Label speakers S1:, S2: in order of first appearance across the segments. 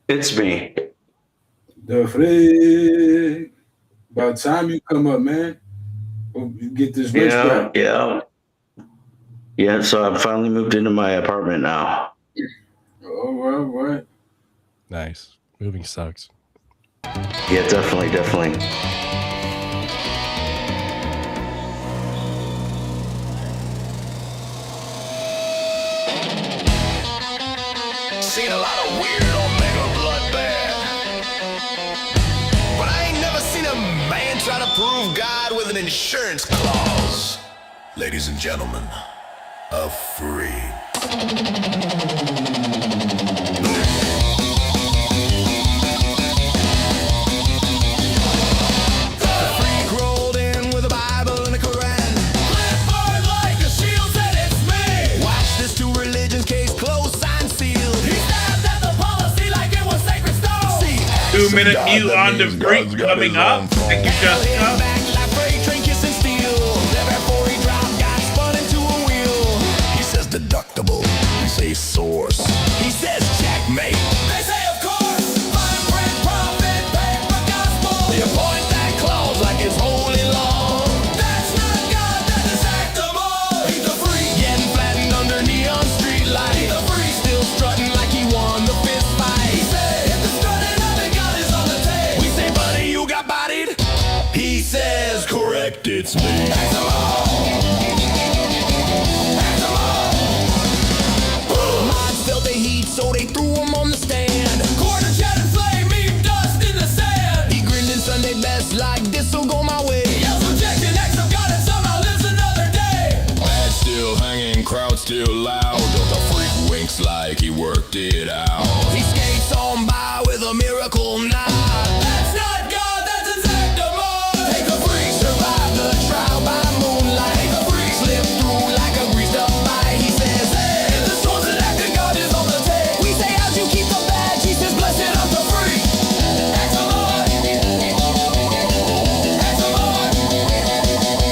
S1: It's me.
S2: The freak. About time you come up, man. Hope you get this rent
S1: Yeah,
S2: straight.
S1: yeah, yeah. So I've finally moved into my apartment now.
S2: All right, all right.
S3: Nice. Moving sucks.
S1: Yeah, definitely, definitely.
S4: Seen a lot of weird Omega bloodbath, but I ain't never seen a man try to prove God with an insurance clause. Ladies and gentlemen, a freak. The freak rolled in with a Bible and a Quran. Clipboard like a shield said it's me. Watch this two religions case closed, signed, sealed. He stabbed at the policy like it was sacred stone. See,
S5: 2-minute mute on the freak coming up. Thank you, Jessica.
S4: back like freight train kissing steel. There before he dropped, got spun into a wheel. He says deductible. He says source. He says checkmate. They say of course. Fine print, profit, paper, gospel. You point that clause like it's holy law. That's not God, that's actable. He's a freak. Getting flattened under neon street light. He's a freak. Still strutting like he won the fist fight. He said, if the strutting of it God is on the tape. We say, buddy, you got bodied. He says, correct, it's me. Ask them all. Ask them all. Mods felt the heat, so they threw him on the stand. Quarter chat and flame, meat dust in the sand. He grinned in Sunday best like this'll go my way. He yells objection, X of God and somehow lives another day. Bad still hanging, crowd still loud. The freak winks like he worked it out. He skates on by with a miracle nod. That's not God, that's exactable. Take the freak, survive the trial by moonlight. The freak slipped through like a greased up bite. He says, hey, if the source of acting God is on the tape. We say, how'd you keep the badge? He says, blessed of the freak. Ask the Lord. Ask the Lord.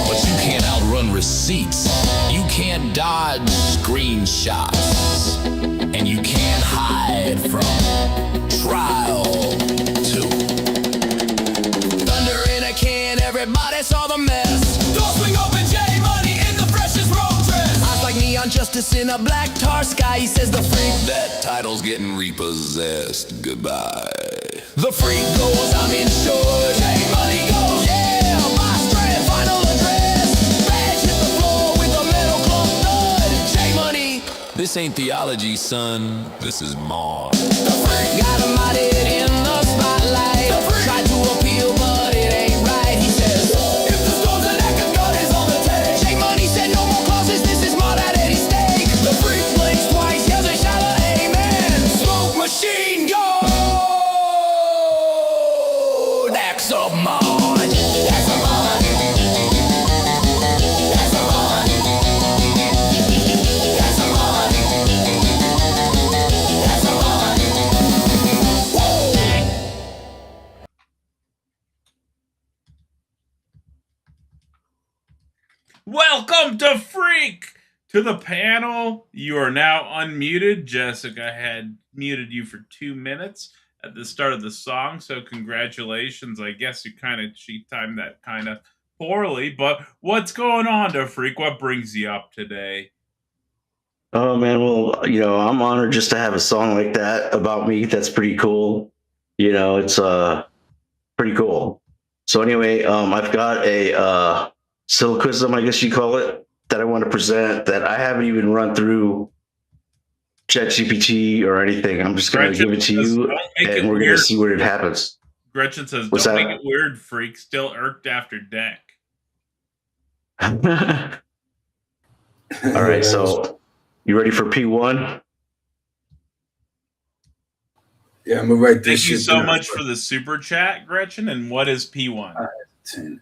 S4: But you can't outrun receipts. You can't dodge screenshots. And you can't hide from trial 2. Thunder in a can, everybody saw the mess. Door swing open, J Money in the freshest robe dress. Eyes like neon justice in a black tar sky. He says the freak. That title's getting repossessed. Goodbye. The freak goes, I'm insured. J Money goes, yeah, my strand, final address. Badge hit the floor with a metal club thud. J Money. This ain't theology, son. This is Mars. The freak got him out in the spotlight. Tried to appeal, but it ain't right. He says, if the storm's an act of God is on the take. J Money said no more clauses. This is mod at any stake. The freak blinks twice, yells a shout of amen. Smoke machine go. Axe of mod. Axe of mod. Axe of mod. Axe of mod. Axe of mod. Whoa.
S5: Welcome to Freak to the panel. You are now unmuted. Jessica had muted you for 2 minutes at the start of the song, so congratulations. I guess she timed that kind of poorly, but what's going on to Freak? What brings you up today?
S1: Oh man, well, I'm honored just to have a song like that about me. That's pretty cool. It's pretty cool. So anyway, I've got a syllogism, I guess you call it, that I want to present that I haven't even run through ChatGPT or anything. I'm just going to give it to you, and we're going to see where it happens.
S5: Gretchen says,
S1: What's
S5: don't
S1: that?
S5: make it weird, Freak. Still irked after deck.
S1: All right, so you ready for P1?
S2: Yeah, I'm gonna write this.
S5: Thank you
S2: shit
S5: so
S2: down.
S5: much for the super chat, Gretchen. And what is P1?
S2: 10.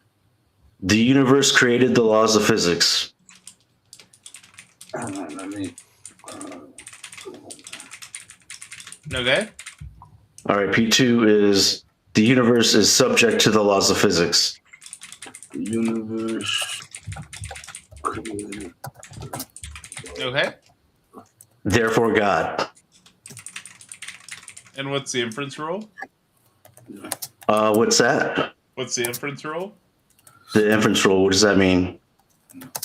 S1: The universe created the laws of physics.
S2: Let me.
S5: Okay.
S1: All right, P2 is the universe is subject to the laws of physics.
S2: The universe created.
S5: Okay.
S1: Therefore, God.
S5: And what's the inference rule?
S1: What's that?
S5: What's the inference rule?
S1: The inference rule. What does that mean?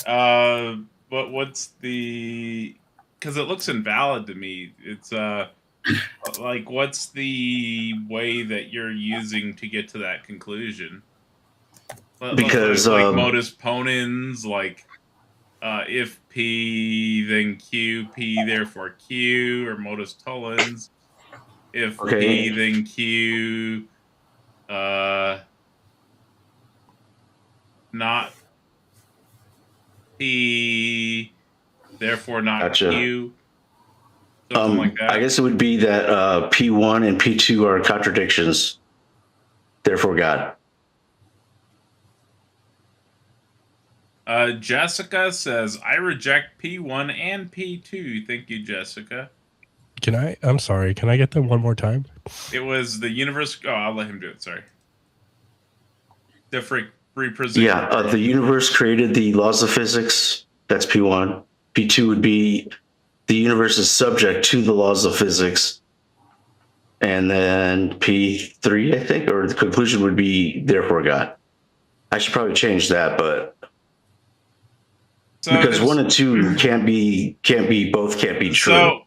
S5: But what's the? Because it looks invalid to me. It's like what's the way that you're using to get to that conclusion?
S1: Because
S5: like modus ponens, like if P then Q, P therefore Q, or modus tollens. If
S1: Okay.
S5: P then Q, not P, therefore not
S1: Gotcha.
S5: Q. Something like that.
S1: I guess it would be that P1 and P2 are contradictions. Therefore, God.
S5: Jessica says, I reject P1 and P2. Thank you, Jessica.
S3: I'm sorry. Can I get them one more time?
S5: It was the universe. Oh, I'll let him do it. Sorry. The free prison.
S1: Yeah, the universe created the laws of physics. That's P1. P2 would be the universe is subject to the laws of physics. And then P3, I think, or the conclusion would be therefore God. I should probably change that, but
S5: so
S1: because 1 and 2 can't be true.
S5: So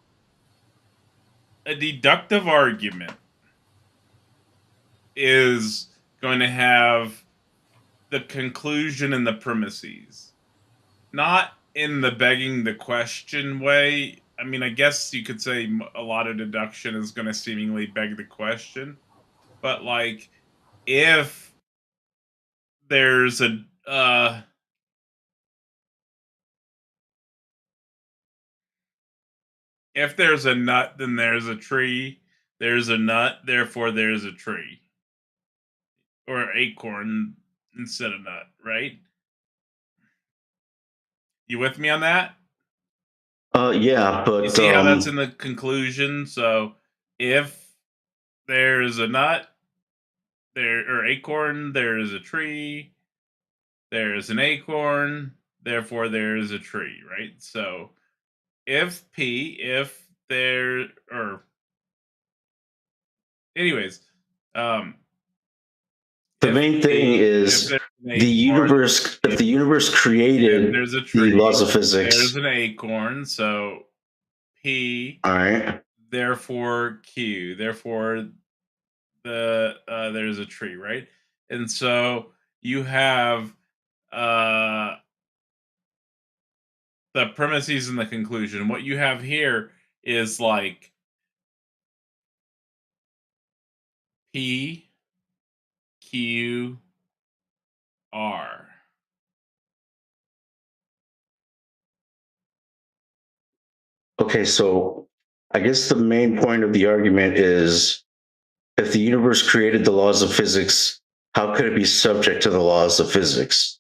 S5: a deductive argument is going to have the conclusion and the premises, not in the begging the question way. I mean, I guess you could say a lot of deduction is going to seemingly beg the question, but like if there's a if there's a nut, then there's a tree. There's a nut, therefore there's a tree. Or acorn instead of nut, right? You with me on that?
S1: Yeah, but
S5: you see how that's in the conclusion? So if there's a nut, there or acorn, there is a tree. There's an acorn, therefore there is a tree, right? So if there or anyways,
S1: the main thing is the universe. If the universe created
S5: there's a tree,
S1: the laws of physics,
S5: there's an acorn. So P.
S1: All right.
S5: Therefore Q. Therefore there's a tree, right? And so you have the premises and the conclusion. What you have here is like P Q R.
S1: Okay, so I guess the main point of the argument is if the universe created the laws of physics, how could it be subject to the laws of physics?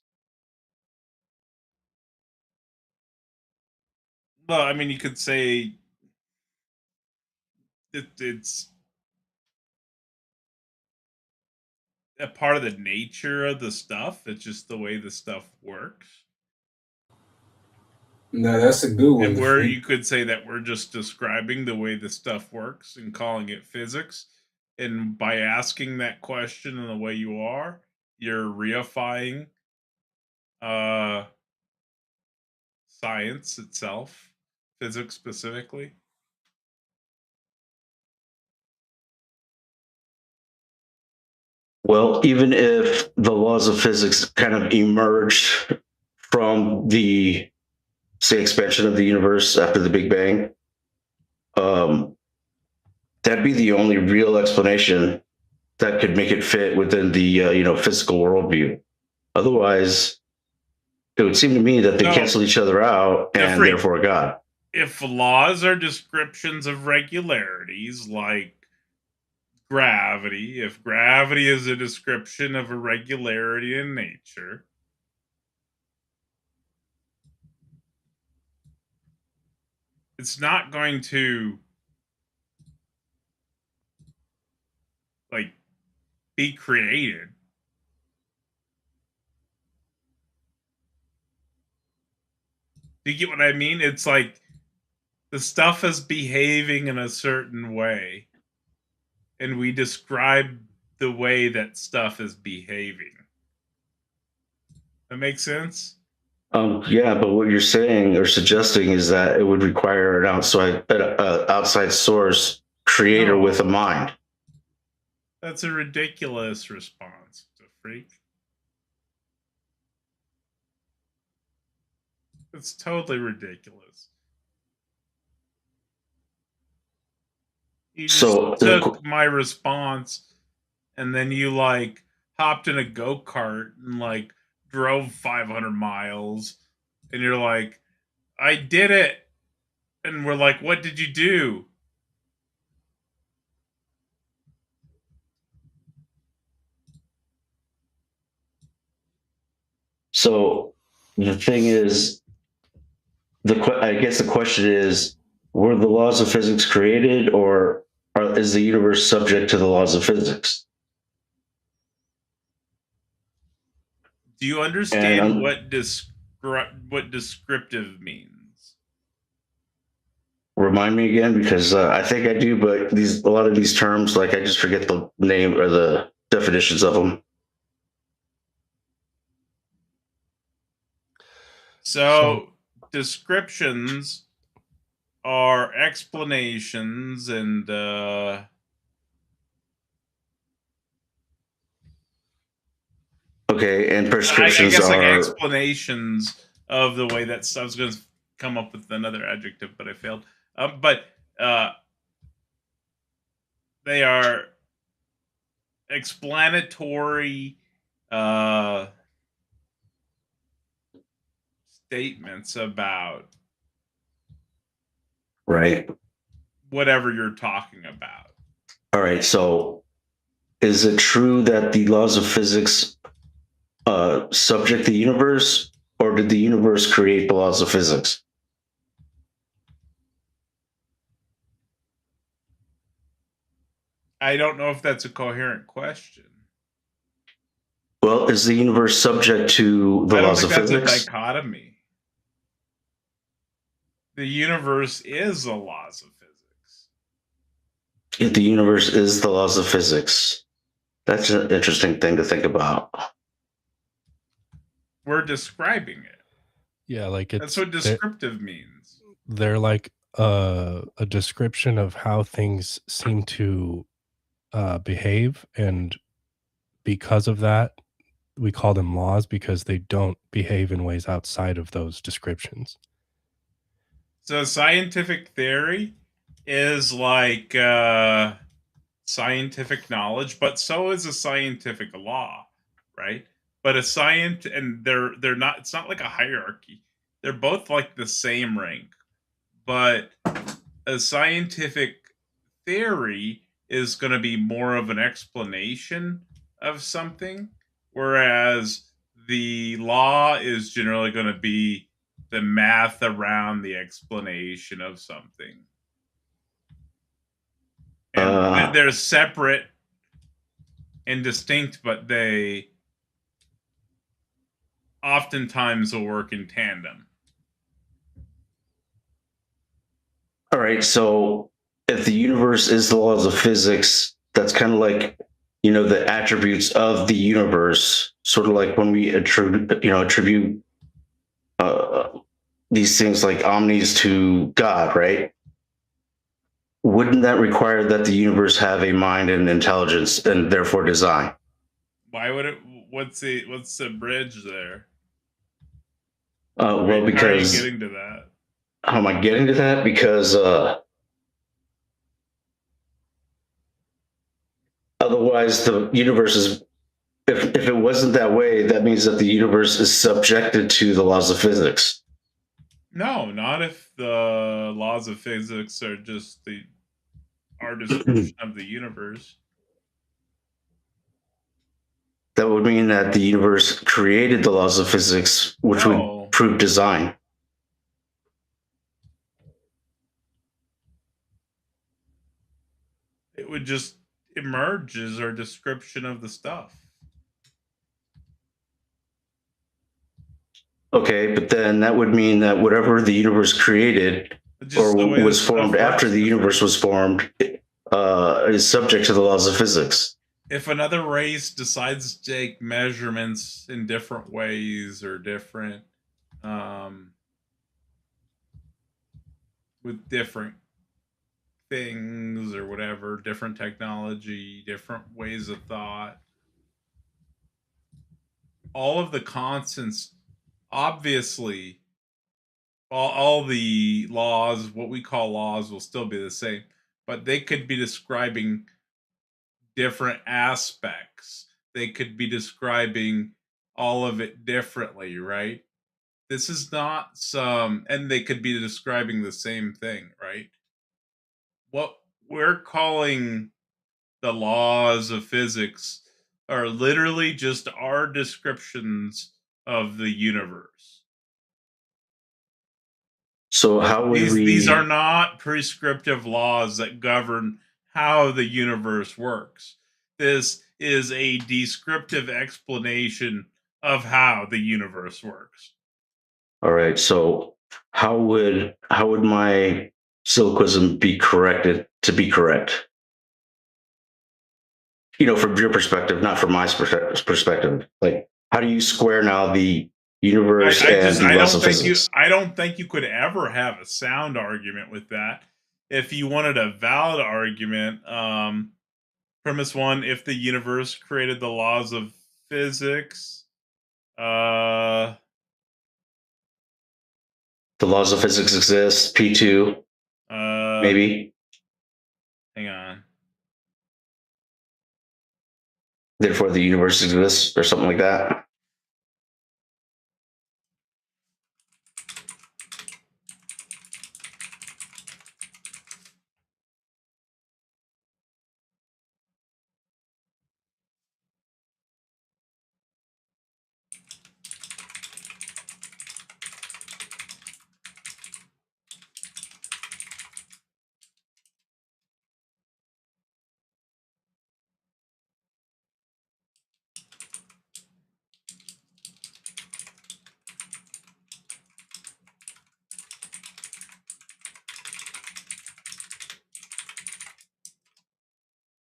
S5: Well, I mean, you could say it's a part of the nature of the stuff. It's just the way the stuff works.
S2: No, that's a good one.
S5: And where you could say that we're just describing the way the stuff works and calling it physics. And by asking that question in the way you are, you're reifying science itself, physics specifically.
S1: Well, even if the laws of physics kind of emerged from the, say, expansion of the universe after the Big Bang, that'd be the only real explanation that could make it fit within the physical worldview. Otherwise, it would seem to me that they cancel each other out and therefore God.
S5: If laws are descriptions of regularities like gravity, if gravity is a description of a regularity in nature, it's not going to like be created. Do you get what I mean? It's like the stuff is behaving in a certain way. and we describe the way that stuff is behaving. That makes sense?
S1: Yeah, but what you're saying or suggesting is that it would require an outside source creator
S5: No.
S1: with a mind.
S5: That's a ridiculous response to freak. It's totally ridiculous. You just
S1: So
S5: took my response and then you like hopped in a go-kart and like drove 500 miles and you're like, I did it. And we're like, what did you do?
S1: So the thing is, I guess the question is, were the laws of physics created, or is the universe subject to the laws of physics?
S5: Do you understand
S1: And
S5: what descriptive means?
S1: remind me again, because I think I do, but a lot of these terms, like I just forget the name or the definitions of them.
S5: So descriptions are explanations and
S1: Okay, and
S5: I
S1: prescriptions
S5: guess like
S1: are
S5: explanations of the way that stuff's going to come up with another adjective, but I failed. But they are explanatory statements about
S1: right.
S5: whatever you're talking about.
S1: All right. So, is it true that the laws of physics subject the universe, or did the universe create the laws of physics?
S5: I don't know if that's a coherent question.
S1: Well, is the universe subject to the
S5: I don't
S1: laws
S5: think
S1: of
S5: that's a
S1: physics?
S5: dichotomy. The universe is the laws of physics.
S1: If the universe is the laws of physics, that's an interesting thing to think about.
S5: We're describing it.
S3: Yeah, like
S5: That's what descriptive means.
S3: They're like a description of how things seem to behave, and because of that, we call them laws because they don't behave in ways outside of those descriptions.
S5: So scientific theory is like scientific knowledge, but so is a scientific law, right? But a science, and they're not. It's not like a hierarchy. They're both like the same rank, but a scientific theory is going to be more of an explanation of something, whereas the law is generally going to be the math around the explanation of something. And they're separate and distinct, but they oftentimes will work in tandem.
S1: All right. So, if the universe is the laws of physics, that's kind of like, the attributes of the universe, sort of like when we attribute these things like omnis to God, right? Wouldn't that require that the universe have a mind and intelligence and therefore design?
S5: Why would it? What's the bridge there?
S1: Well,
S5: How are you
S1: because
S5: getting to that?
S1: how am I getting to that? Because otherwise, the universe is. If it wasn't that way, that means that the universe is subjected to the laws of physics.
S5: No, not if the laws of physics are just our description of the universe.
S1: That would mean that the universe created the laws of physics, which
S5: No.
S1: would prove design.
S5: It would just emerge as our description of the stuff.
S1: Okay, but then that would mean that whatever the universe created
S5: Just
S1: or
S5: the way
S1: was
S5: this stuff
S1: formed after
S5: works
S1: the
S5: is
S1: universe was formed is subject to the laws of physics.
S5: If another race decides to take measurements in different ways or different with different things or whatever, different technology, different ways of thought, all of the constants, obviously, all the laws, what we call laws, will still be the same, but they could be describing different aspects. They could be describing all of it differently, right? This is not some, and they could be describing the same thing, right? What we're calling the laws of physics are literally just our descriptions of the universe.
S1: So how would
S5: These are not prescriptive laws that govern how the universe works. This is a descriptive explanation of how the universe works.
S1: All right. So how would my syllogism be corrected to be correct? From your perspective, not from my perspective. Like, how do you square now the universe and the laws of physics?
S5: I don't think you could ever have a sound argument with that. If you wanted a valid argument, premise one: if the universe created the laws of physics,
S1: The laws of physics exist. P2, maybe.
S5: hang on.
S1: Therefore, the universe exists, or something like that.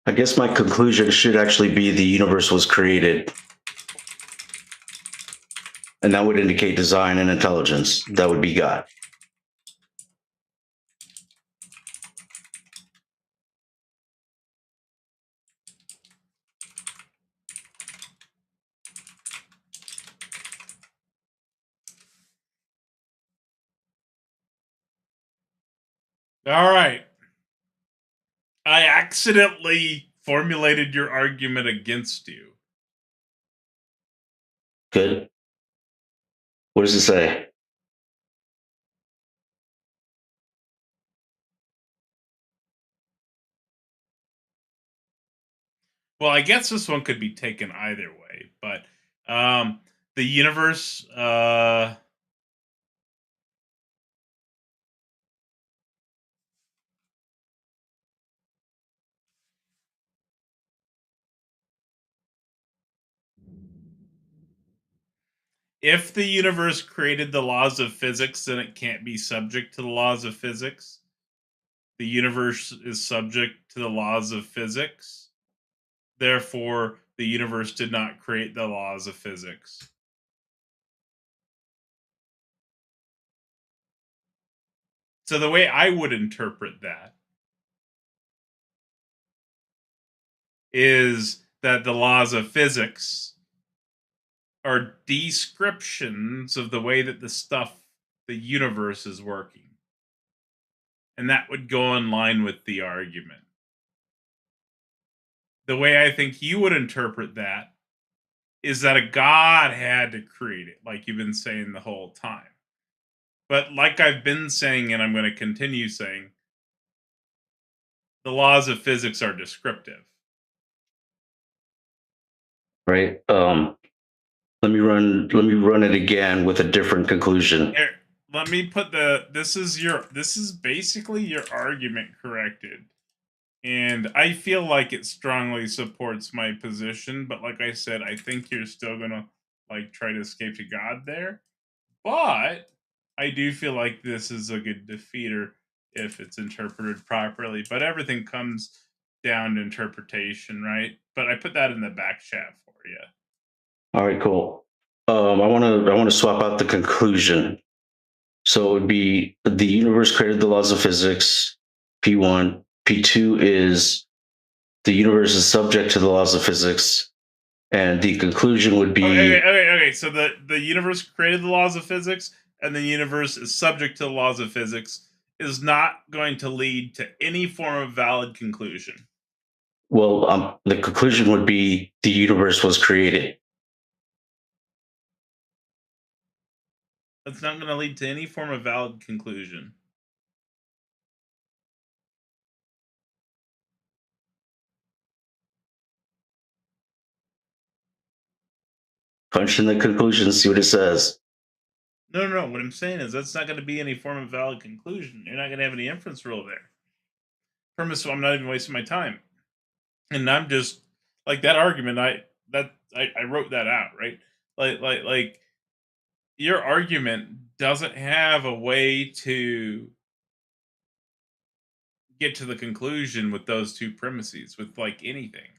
S1: I guess my conclusion should actually be the universe was created. And that would indicate design and intelligence. That would be God.
S5: All right. I accidentally formulated your argument against you.
S1: Good. What does it say?
S5: Well, I guess this one could be taken either way, but the universe if the universe created the laws of physics, then it can't be subject to the laws of physics. The universe is subject to the laws of physics. Therefore, the universe did not create the laws of physics. So the way I would interpret that is that the laws of physics are descriptions of the way that the universe is working. And that would go in line with the argument. The way I think you would interpret that is that a god had to create it, like you've been saying the whole time. But like I've been saying, and I'm going to continue saying, the laws of physics are descriptive.
S1: Right. Let me run it again with a different conclusion.
S5: Here, let me put this is basically your argument corrected. And I feel like it strongly supports my position, but like I said, I think you're still gonna try to escape to God there. But I do feel like this is a good defeater if it's interpreted properly. But everything comes down to interpretation, right? But I put that in the back chat for you.
S1: All right, cool. I want to swap out the conclusion. So it would be the universe created the laws of physics. P1. P2 is the universe is subject to the laws of physics, and the conclusion would be
S5: Okay. So the universe created the laws of physics, and the universe is subject to the laws of physics is not going to lead to any form of valid conclusion.
S1: well, the conclusion would be the universe was created.
S5: That's not going to lead to any form of valid conclusion.
S1: Punch in the conclusion, see what it says.
S5: No. What I'm saying is that's not going to be any form of valid conclusion. You're not going to have any inference rule there. Premise, so I'm not even wasting my time. And I'm just like that argument. I wrote that out, right? Like your argument doesn't have a way to get to the conclusion with those two premises with like anything.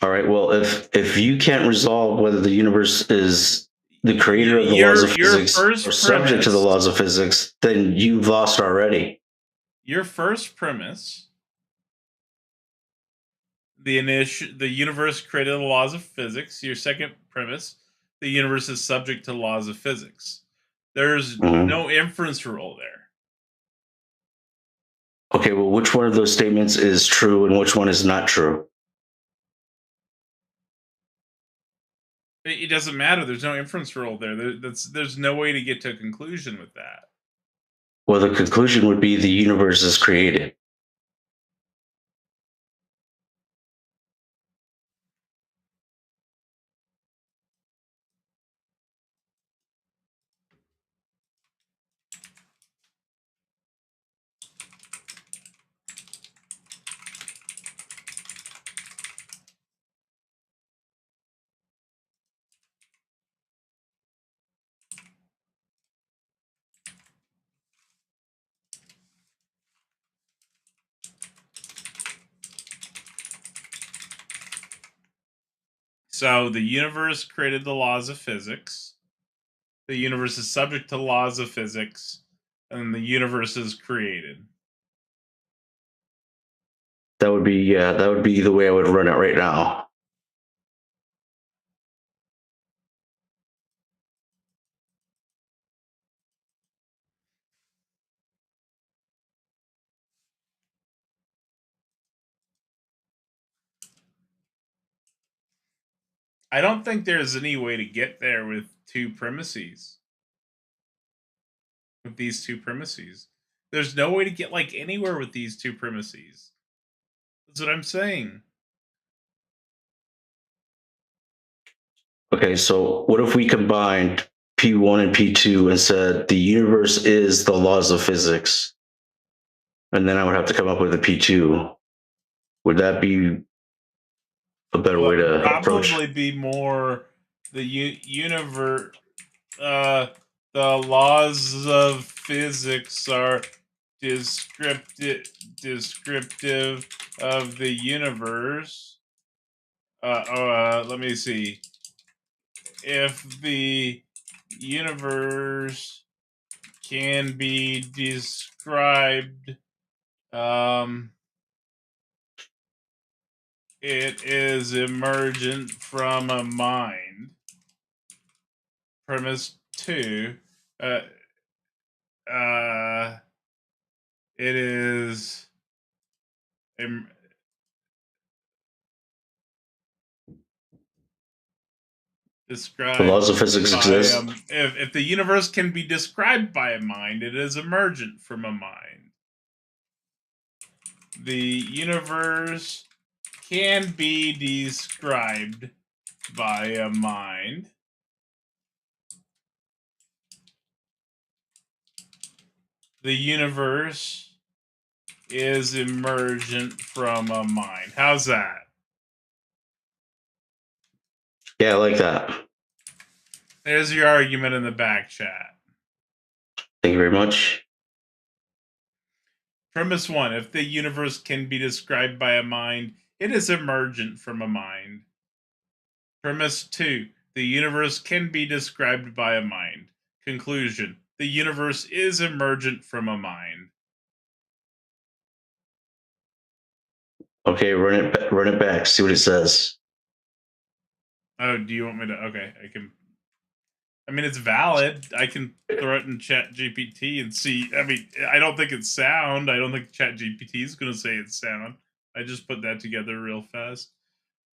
S1: All right. Well, if you can't resolve whether the universe is the creator of the laws of physics or subject to the laws of physics, then you've lost already.
S5: Your first premise, the universe created the laws of physics. Your second premise, the universe is subject to laws of physics. There's no inference rule there.
S1: Okay, well, which one of those statements is true and which one is not true?
S5: It doesn't matter. There's no inference rule there. There's no way to get to a conclusion with that.
S1: Well, the conclusion would be the universe is created.
S5: So the universe created the laws of physics. The universe is subject to laws of physics, and the universe is created.
S1: That would be the way I would run it right now.
S5: I don't think there's any way to get there with two premises. With these two premises. There's no way to get like anywhere with these two premises. That's what I'm saying.
S1: Okay, so what if we combined P1 and P2 and said the universe is the laws of physics? And then I would have to come up with a P2. Would that be a better way to approach?
S5: Probably be more the universe. The laws of physics are descriptive of the universe. Let me see. If the universe can be described, it is emergent from a mind. Premise 2, it is described.
S1: The laws of physics exist.
S5: If the universe can be described by a mind, it is emergent from a mind. The universe can be described by a mind. The universe is emergent from a mind. How's that?
S1: Yeah, I like that.
S5: There's your argument in the back chat.
S1: Thank you very much.
S5: Premise 1, if the universe can be described by a mind, it is emergent from a mind. Premise 2, the universe can be described by a mind. Conclusion, the universe is emergent from a mind.
S1: Okay, run it back. See what it says.
S5: Oh, do you want me to? Okay, I can. I mean, it's valid. I can throw it in Chat GPT and see. I mean, I don't think it's sound. I don't think Chat GPT is going to say it's sound. I just put that together real fast.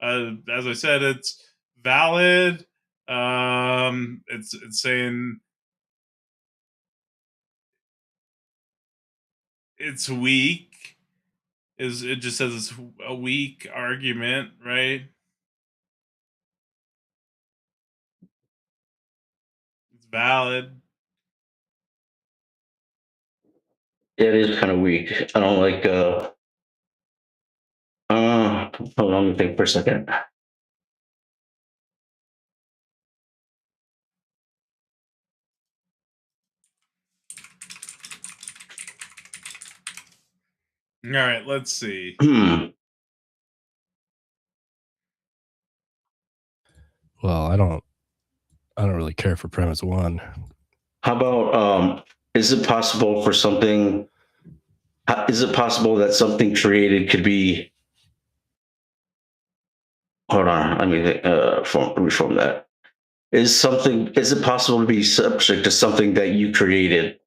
S5: As I said, it's valid. It's saying it's weak. It just says it's a weak argument, right? It's valid.
S1: It is kind of weak. I don't like. Hold on, let me think for a second.
S5: All right, let's see.
S3: Well, I don't really care for premise 1.
S1: How about is it possible for something? Is it possible that something created could be? Hold on, let me reform that. Is it possible to be subject to something that you created?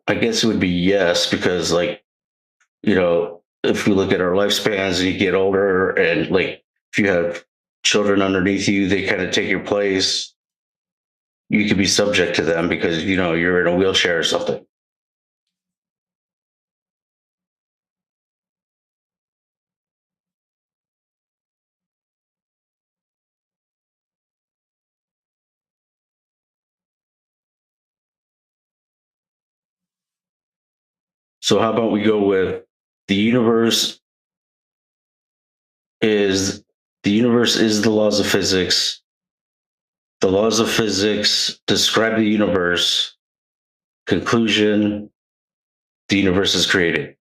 S1: I guess it would be yes, because like, if we look at our lifespans and you get older and like if you have children underneath you, they kind of take your place. You could be subject to them because you're in a wheelchair or something. So how about we go with the universe is the laws of physics. The laws of physics describe the universe. Conclusion, the universe is created.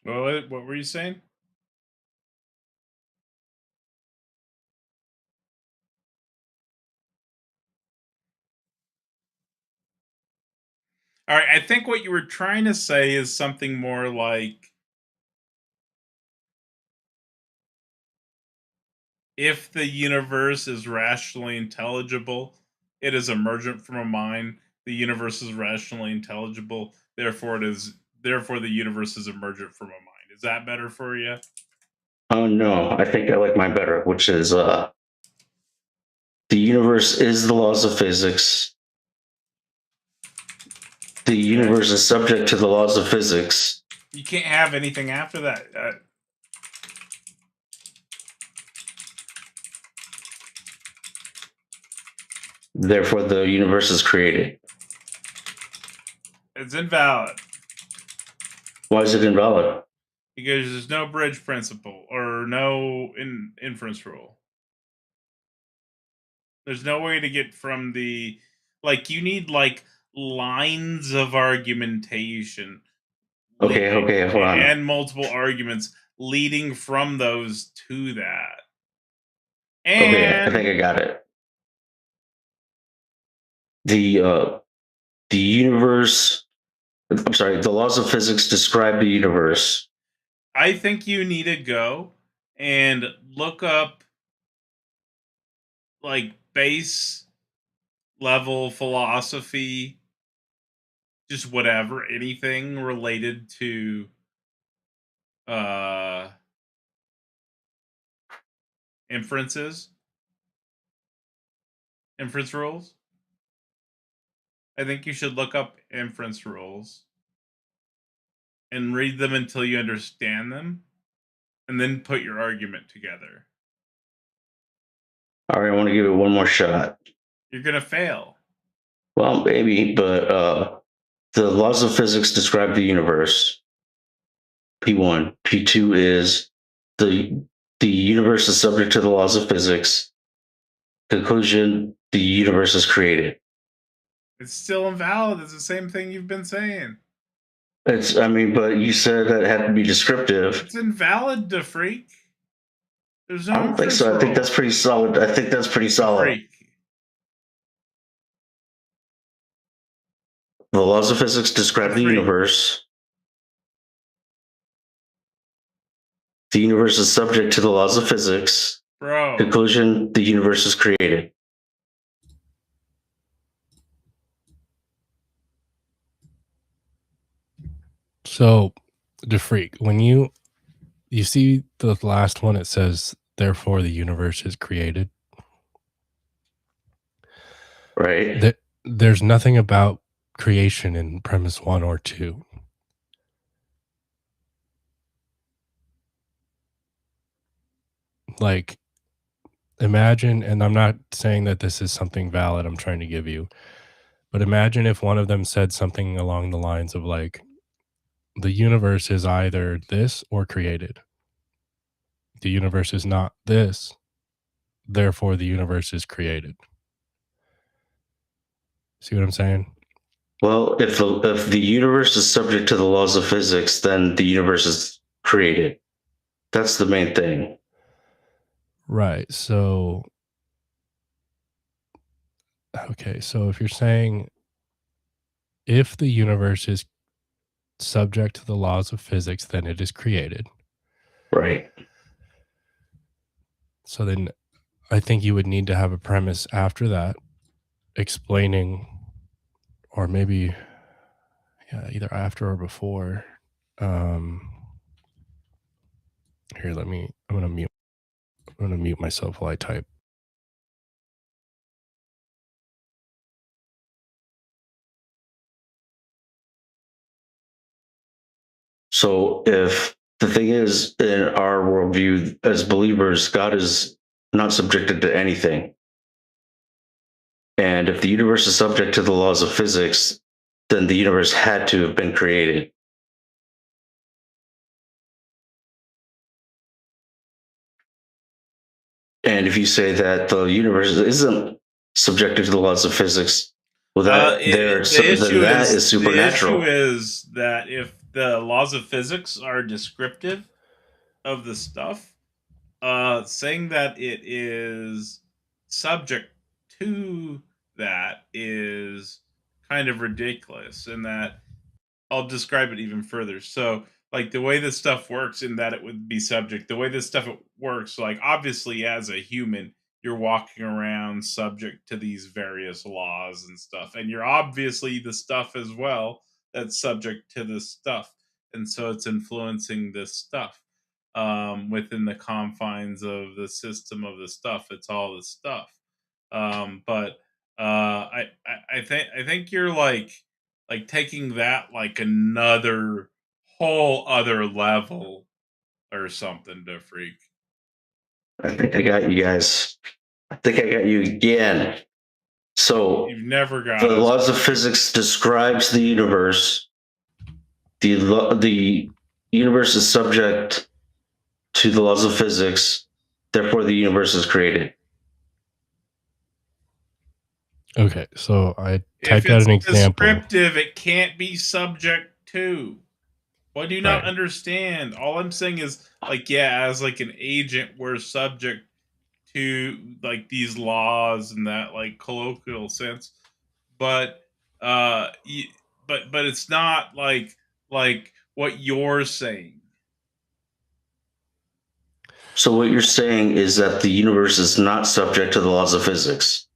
S5: What were you saying? All right, I think what you were trying to say is something more like if the universe is rationally intelligible, it is emergent from a mind. The universe is rationally intelligible, therefore the universe is emergent from a mind. Is that better for you?
S1: Oh no, I think I like mine better, which is the universe is the laws of physics. The universe is subject to the laws of physics.
S5: You can't have anything after that.
S1: Therefore, the universe is created.
S5: It's invalid.
S1: Why is it invalid?
S5: Because there's no bridge principle or no inference rule. There's no way to get from the you need lines of argumentation.
S1: Okay, hold on.
S5: And multiple arguments leading from those to that. And
S1: okay, I think I got it. The universe. I'm sorry. The laws of physics describe the universe.
S5: I think you need to go and look up base level philosophy, just whatever, anything related to inference rules. I think you should look up inference rules and read them until you understand them, and then put your argument together.
S1: All right, I want to give it one more shot.
S5: You're gonna fail.
S1: Well, maybe, but the laws of physics describe the universe. P1. P2 is the universe is subject to the laws of physics. Conclusion: the universe is created.
S5: It's still invalid. It's the same thing you've been saying.
S1: But you said that it had to be descriptive.
S5: It's invalid, the freak. There's no
S1: I don't think so. I think that's pretty solid. I think that's pretty solid.
S5: Freak.
S1: The laws of physics describe the universe. The universe is subject to the laws of physics.
S5: Bro.
S1: Conclusion: the universe is created.
S3: So, the freak, when you see the last one, it says, therefore the universe is created.
S1: Right.
S3: There's nothing about creation in premise 1 or 2. Like, imagine, and I'm not saying that this is something valid I'm trying to give you, but imagine if one of them said something along the lines of like, the universe is either this or created. The universe is not this, therefore the universe is created. See what I'm saying?
S1: Well, if the universe is subject to the laws of physics, then the universe is created. That's the main thing.
S3: Right. So, okay. So if you're saying if the universe is subject to the laws of physics, then it is created.
S1: Right.
S3: So then I think you would need to have a premise after that explaining, or maybe, yeah, either after or before. Here, I'm going to mute myself while I type.
S1: So if the thing is, in our worldview as believers, God is not subjected to anything. And if the universe is subject to the laws of physics, then the universe had to have been created. And if you say that the universe isn't subjected to the laws of physics, well, that is supernatural.
S5: The issue is that if the laws of physics are descriptive of the stuff, saying that it is subject to that is kind of ridiculous, and that I'll describe it even further. So, like the way this stuff works, in that it would be subject, the way this stuff works, like obviously as a human, you're walking around subject to these various laws and stuff, and you're obviously the stuff as well that's subject to this stuff, and so it's influencing this stuff within the confines of the system of the stuff. It's all the stuff, but I think you're like taking that like another whole other level or something to freak.
S1: I think I got you guys. I think I got you again. So
S5: You've never got
S1: the laws of physics describes the universe. The universe is subject to the laws of physics. Therefore, the universe is created.
S3: Okay, so I typed out an example.
S5: Descriptive, it can't be subject to. Why do you not
S3: Right.
S5: understand? All I'm saying is, like, yeah, as like an agent, we're subject to like these laws in that like colloquial sense, but but it's not like what you're saying.
S1: So what you're saying is that the universe is not subject to the laws of physics.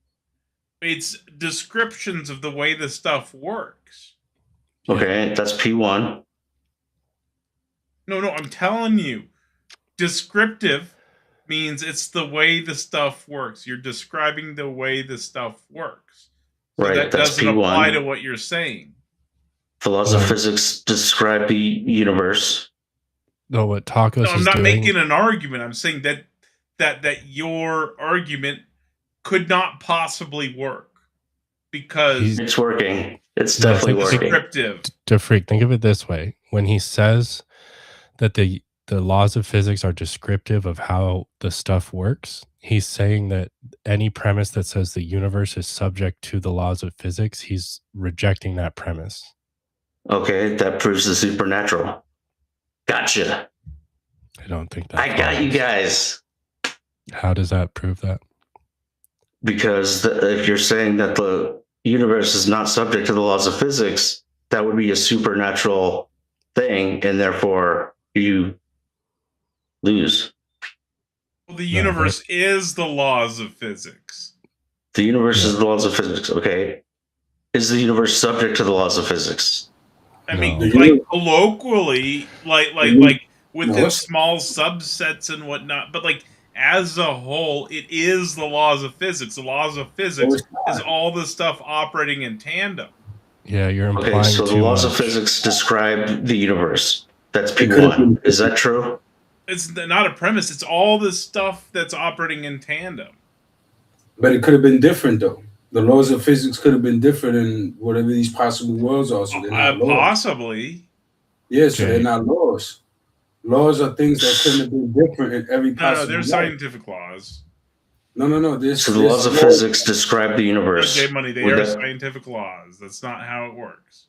S5: It's descriptions of the way the stuff works.
S1: Okay, that's P1.
S5: No, I'm telling you. Descriptive means it's the way the stuff works. You're describing the way the stuff works. So
S1: right,
S5: that
S1: that's
S5: doesn't
S1: P1.
S5: apply to what you're saying.
S1: The laws of physics describe the universe.
S3: No, what Tacos
S5: I'm
S3: is
S5: not
S3: doing,
S5: making an argument. I'm saying that your argument could not possibly work. because
S1: It's working. It's
S3: No,
S1: definitely
S3: think-
S1: working.
S5: descriptive.
S3: To freak, think of it this way: when he says that the laws of physics are descriptive of how the stuff works, he's saying that any premise that says the universe is subject to the laws of physics, he's rejecting that premise.
S1: Okay, that proves the supernatural. Gotcha.
S3: I don't think that.
S1: I got you
S3: follows.
S1: guys.
S3: How does that prove that?
S1: Because if you're saying that the universe is not subject to the laws of physics, that would be a supernatural thing, and therefore you lose.
S5: Well, the
S3: No,
S5: universe is the laws of physics.
S1: The universe
S3: Yeah.
S1: is the laws of physics. Okay. Is the universe subject to the laws of physics?
S5: I mean,
S3: No.
S5: like colloquially, like within
S2: it's-
S5: small subsets and whatnot, but like as a whole, it is the laws of physics. The laws of physics
S2: it's not.
S5: is all the stuff operating in tandem.
S3: Yeah, you're implying
S1: Okay, so the
S3: too
S1: laws of
S3: much.
S1: physics describe the universe. That's
S2: It could've been-
S1: P1. Is that true?
S5: It's not a premise. It's all the stuff that's operating in tandem.
S2: But it could have been different though. The laws of physics could have been different in whatever these possible worlds are. So they're not laws.
S5: Possibly.
S2: Yeah, so
S3: Okay.
S2: they're not laws. Laws are things that couldn't have been different in every
S5: No,
S2: possible
S5: they're
S2: world.
S5: scientific laws.
S2: No.
S1: So the laws of physics describe the universe.
S5: J Money, they
S1: Would
S5: are
S1: that-
S5: scientific laws. That's not how it works.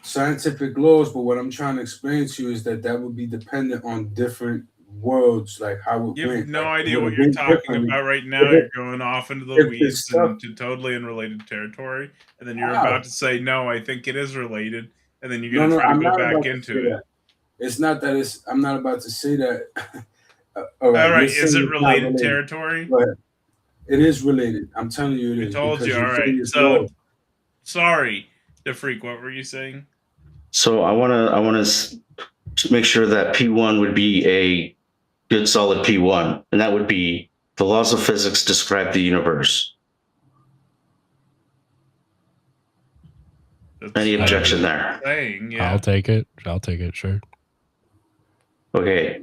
S2: Scientific laws, but what I'm trying to explain to you is that would be dependent on different worlds, like how it
S5: You have
S2: went.
S5: no
S2: Like, it
S5: idea
S2: would
S5: what
S2: have
S5: you're
S2: been
S5: talking
S2: differently.
S5: about right now.
S2: If
S5: You're
S2: it-
S5: going off into the
S2: if
S5: weeds
S2: it's stuff-
S5: and to totally unrelated territory, and then you're
S2: How?
S5: about to say no. I think it is related, and then you're
S2: No,
S5: going to try to
S2: I'm
S5: go
S2: not
S5: back
S2: about to
S5: into
S2: say
S5: it.
S2: that. It's not that it's. I'm not about to say that. All
S5: All
S2: right,
S5: right,
S2: you're
S5: is
S2: saying
S5: it
S2: it's not
S5: related territory?
S2: Go ahead. It is related. I'm telling you, it
S5: I
S2: is.
S5: told
S2: because
S5: you.
S2: you're
S5: All
S2: saying
S5: right.
S2: it's
S5: So,
S2: laws.
S5: sorry, the freak. What were you saying?
S1: So I want to make sure that P1 would be a good solid P1, and that would be the laws of physics describe the universe.
S5: That's
S1: Any
S5: what
S1: objection
S5: I'm
S1: there?
S5: saying, yeah.
S3: I'll take it. Sure.
S1: Okay.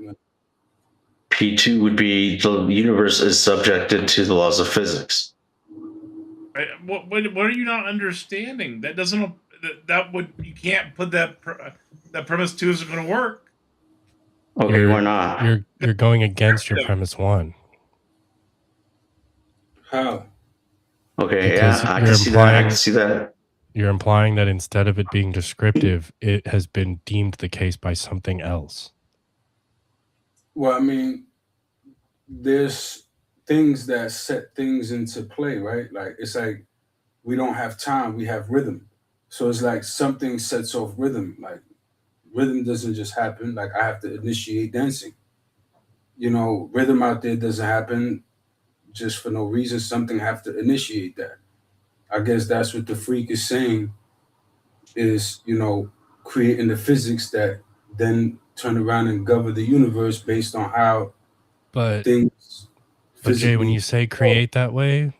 S1: P2 would be the universe is subjected to the laws of physics.
S5: What are you not understanding? That doesn't. That would you can't put that premise two isn't going to work.
S1: Okay, why not?
S3: You're going against your premise one.
S2: How?
S1: Okay,
S3: Because
S1: yeah, I
S3: you're
S1: can see that. I
S3: implying-
S1: can see that.
S3: You're implying that instead of it being descriptive, it has been deemed the case by something else.
S2: Well, I mean, there's things that set things into play, right? Like it's like we don't have time, we have rhythm. So it's like something sets off rhythm. Like rhythm doesn't just happen. Like I have to initiate dancing. You know, rhythm out there doesn't happen just for no reason. Something have to initiate that. I guess that's what the freak is saying is, you know, creating the physics that then turn around and govern the universe based on how
S3: But
S2: things
S3: Jay, when
S2: physically-
S3: you say create that way,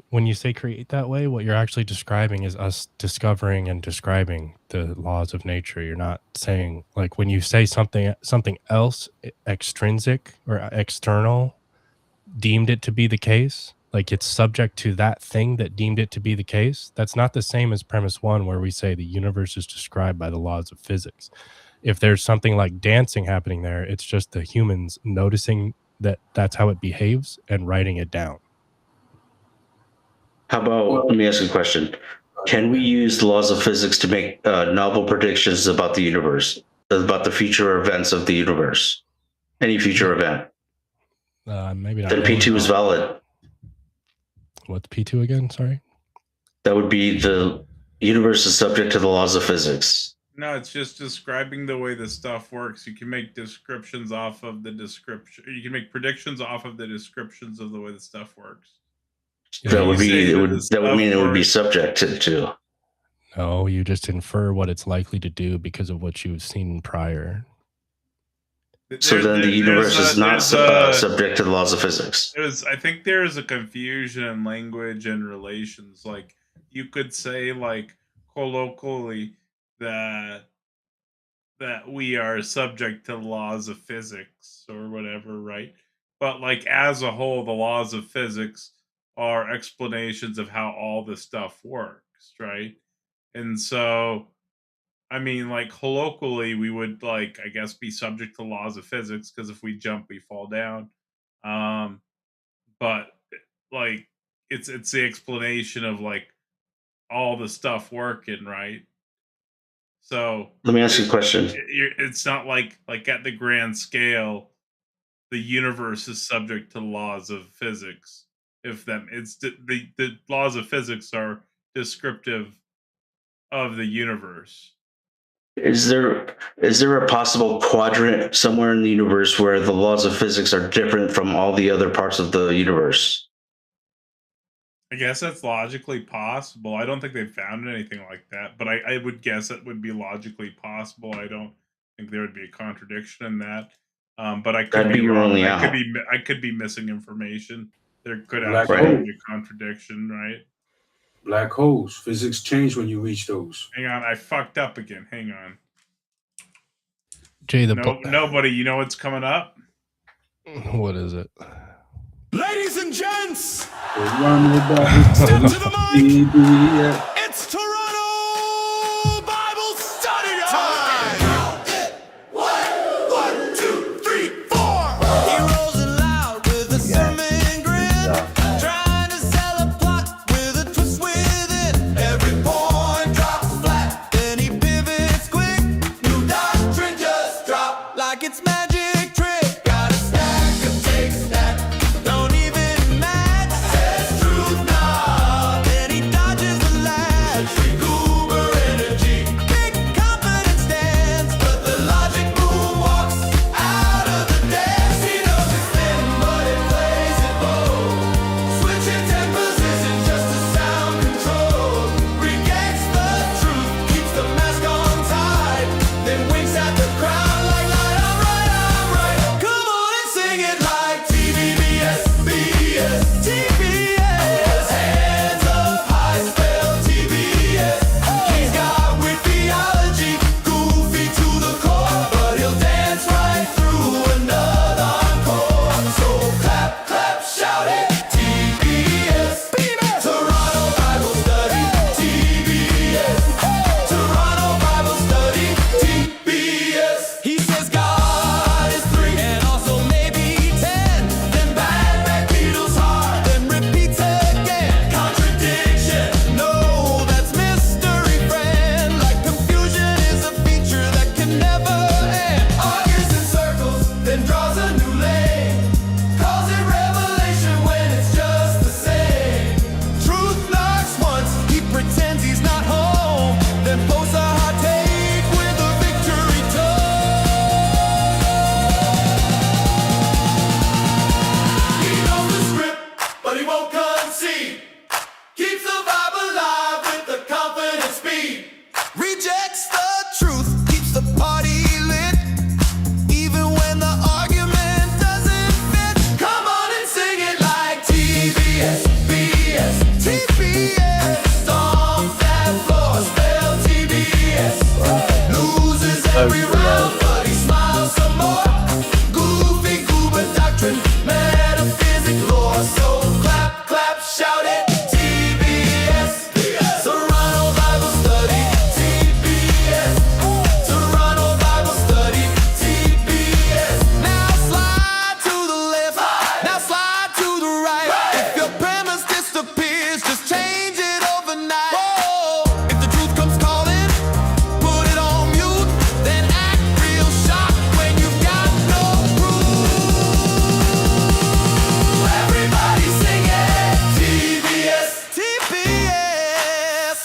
S3: what you're actually describing is us discovering and describing the laws of nature. You're not saying, like, when you say something else extrinsic or external deemed it to be the case, like it's subject to that thing that deemed it to be the case. That's not the same as premise one, where we say the universe is described by the laws of physics. If there's something like dancing happening there, it's just the humans noticing that that's how it behaves and writing it down.
S1: How about, let me ask you a question. Can we use the laws of physics to make novel predictions about the universe, about the future events of the universe? Any future event?
S3: Maybe not.
S1: Then P2 is valid.
S3: What's P2 again? Sorry.
S1: That would be the universe is subject to the laws of physics.
S5: No, it's just describing the way the stuff works. You can make descriptions off of the description. You can make predictions off of the descriptions of the way the stuff works.
S1: That would
S5: You say
S1: be
S5: that
S1: that would mean it would be
S5: works.
S1: subject to.
S3: No, you just infer what it's likely to do because of what you've seen prior.
S1: So then the universe is not subject to the laws of physics.
S5: I think there is a confusion in language and relations. Like you could say, like colloquially, that we are subject to the laws of physics or whatever, right? But like as a whole, the laws of physics are explanations of how all this stuff works. right? And so, I mean, like colloquially, we would like, I guess, be subject to laws of physics because if we jump, we fall down. Um, but like, it's the explanation of like all the stuff working, right? So
S1: Let me ask you a question.
S5: it's not like at the grand scale, the universe is subject to laws of physics. If them, it's the laws of physics are descriptive of the universe.
S1: Is there a possible quadrant somewhere in the universe where the laws of physics are different from all the other parts of the universe?
S5: I guess that's logically possible. I don't think they've found anything like that, but I would guess it would be logically possible. I don't think there would be a contradiction in that. But I could
S1: That'd
S5: be
S1: be your
S5: wrong.
S1: only
S5: I could
S1: out.
S5: be I could be missing information. There could
S2: Black
S5: absolutely
S1: hole.
S5: be a contradiction, right?
S2: Black holes. Physics change when you reach those.
S5: Hang on, I fucked up again. Hang on.
S3: Jay,
S5: Nobody, you know what's coming up?
S3: what is it?
S4: Ladies and gents,
S2: Run it back.
S4: step to the mic.
S2: TBS.
S4: It's Toronto Bible Study Time. One, two, three, four. He rolls it loud with a sermon grin, trying to sell a plot with a twist within. Every point drops flat, then he pivots quick. New doctrine just dropped like it's magic trick. Got a stack of takes that don't even match. Says truth now, then he dodges the latch. Goober energy, big confidence stance, but the logic boom walks out of the dance. He knows it's thin, but it plays it bold. Switching tempers isn't just a sound control. Regains the truth, keeps the mask on tight, then winks at the crowd like I'm right, I'm right. Come on and sing it like TBS, BS, TBS. Hands up high, spell TBS. He's got weird theology, goofy to the core, but he'll dance right through another encore. So clap, clap, shout it, TBS. Toronto Bible Study, TBS. Toronto Bible Study, TBS. He says God is 3 and also maybe 10. Then back Beatles hard, then repeats again. Contradiction, no, that's mystery friend. Like confusion is a feature that can never end. Argues in circles, then draws a new lane. Calls it revelation when it's just the same. Truth knocks once, he pretends he's not home, then posts a hot take with a victory tone. He knows the script, but he won't concede. Keeps the vibe alive with the confident speed. Rejects the truth, keeps the party lit, even when the argument doesn't fit. Come on and sing it like TBS, BS, TBS. Stomp that floor, spell TBS. Loses every round, but he smiles some more. Goofy goober doctrine, metaphysic lore. So clap, clap, shout it, TBS. Toronto Bible Study, TBS. Toronto Bible Study, TBS. Now slide to the left, now slide to the right. If your premise disappears, just change it overnight. If the truth comes calling, put it on mute, then act real shocked when you've got no proof. Everybody sing it, TBS, TBS.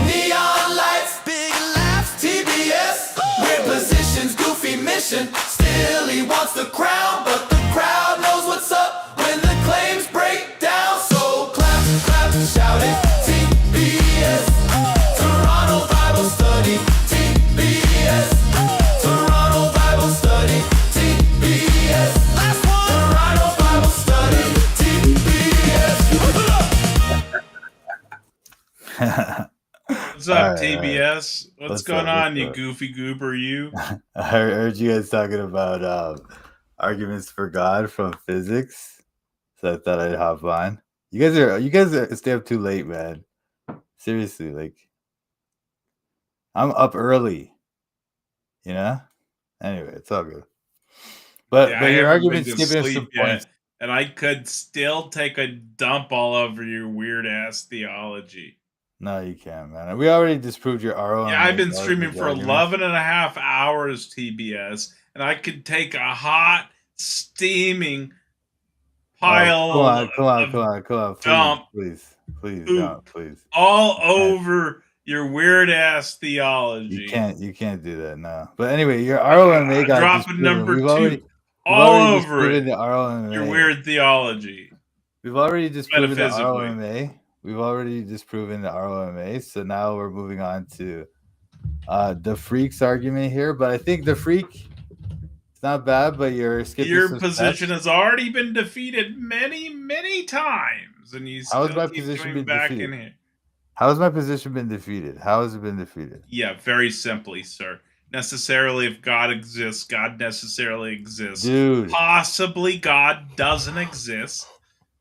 S4: Neon lights, big laughs, TBS. Weird positions, goofy mission. Still he wants the crown, but the crowd knows what's up when the claims break down. So clap, clap, shout it, TBS. Toronto Bible Study, TBS. Toronto Bible Study, TBS. Last one. Toronto Bible Study, TBS.
S5: What's up,
S6: All right,
S5: TBS? What's
S6: What's
S5: going
S6: up,
S5: on,
S6: what's
S5: you
S6: up?
S5: goofy goober? You?
S6: I heard you guys talking about arguments for God from physics, so I thought I'd hop on. You guys are stay up too late, man. Seriously, like I'm up early. You know. Anyway, it's all good. But
S5: I
S6: your
S5: haven't been
S6: argument's
S5: to
S6: giving us
S5: sleep
S6: some points.
S5: yet, and I could still take a dump all over your weird ass theology.
S6: No, you can't, man. We already disproved your ROM.
S5: Yeah, I've been streaming for 11 and a half hours, TBS, and I could take a hot, steaming pile
S6: Come
S5: of
S6: on,
S5: dump
S6: please,
S5: poop
S6: don't, please.
S5: all over your weird ass theology.
S6: You can't do that, no. But anyway, your ROMA got
S5: dropping
S6: disproven.
S5: number
S6: We've
S5: two
S6: already
S5: all over
S6: disproven
S5: it.
S6: the ROMA.
S5: Your weird theology.
S6: We've already disproven the
S5: Metaphysically.
S6: ROMA. We've already disproven the ROMA. So now we're moving on to the freak's argument here. But I think the freak, it's not bad, but you're skipping
S5: Your
S6: some
S5: position
S6: steps.
S5: has already been defeated many, many times, and you
S6: How has
S5: still
S6: my
S5: keep
S6: position
S5: coming
S6: been
S5: back
S6: defeated?
S5: in here.
S6: How has my position been defeated? How has it been defeated?
S5: Yeah, very simply, sir. Necessarily, if God exists, God necessarily exists.
S6: Dude.
S5: Possibly God doesn't exist.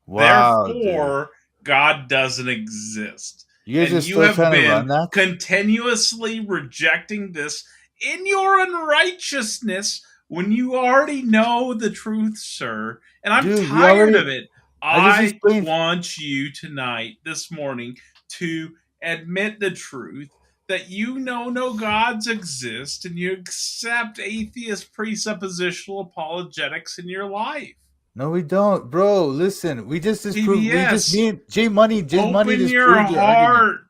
S6: Wow,
S5: Therefore, God doesn't exist.
S6: You guys
S5: and
S6: are
S5: you
S6: still
S5: have
S6: trying to run
S5: been
S6: that?
S5: continuously rejecting this in your unrighteousness when you already know the truth, sir. And I'm
S6: Dude,
S5: tired of it.
S6: I
S5: want you tonight, this morning, to admit the truth that you know no gods exist and you accept atheist presuppositional apologetics in your life.
S6: No, we don't, bro. Listen, we just disproved.
S5: TBS,
S6: We just me and J Money
S5: open
S6: disproved
S5: your
S6: your argument,
S5: heart.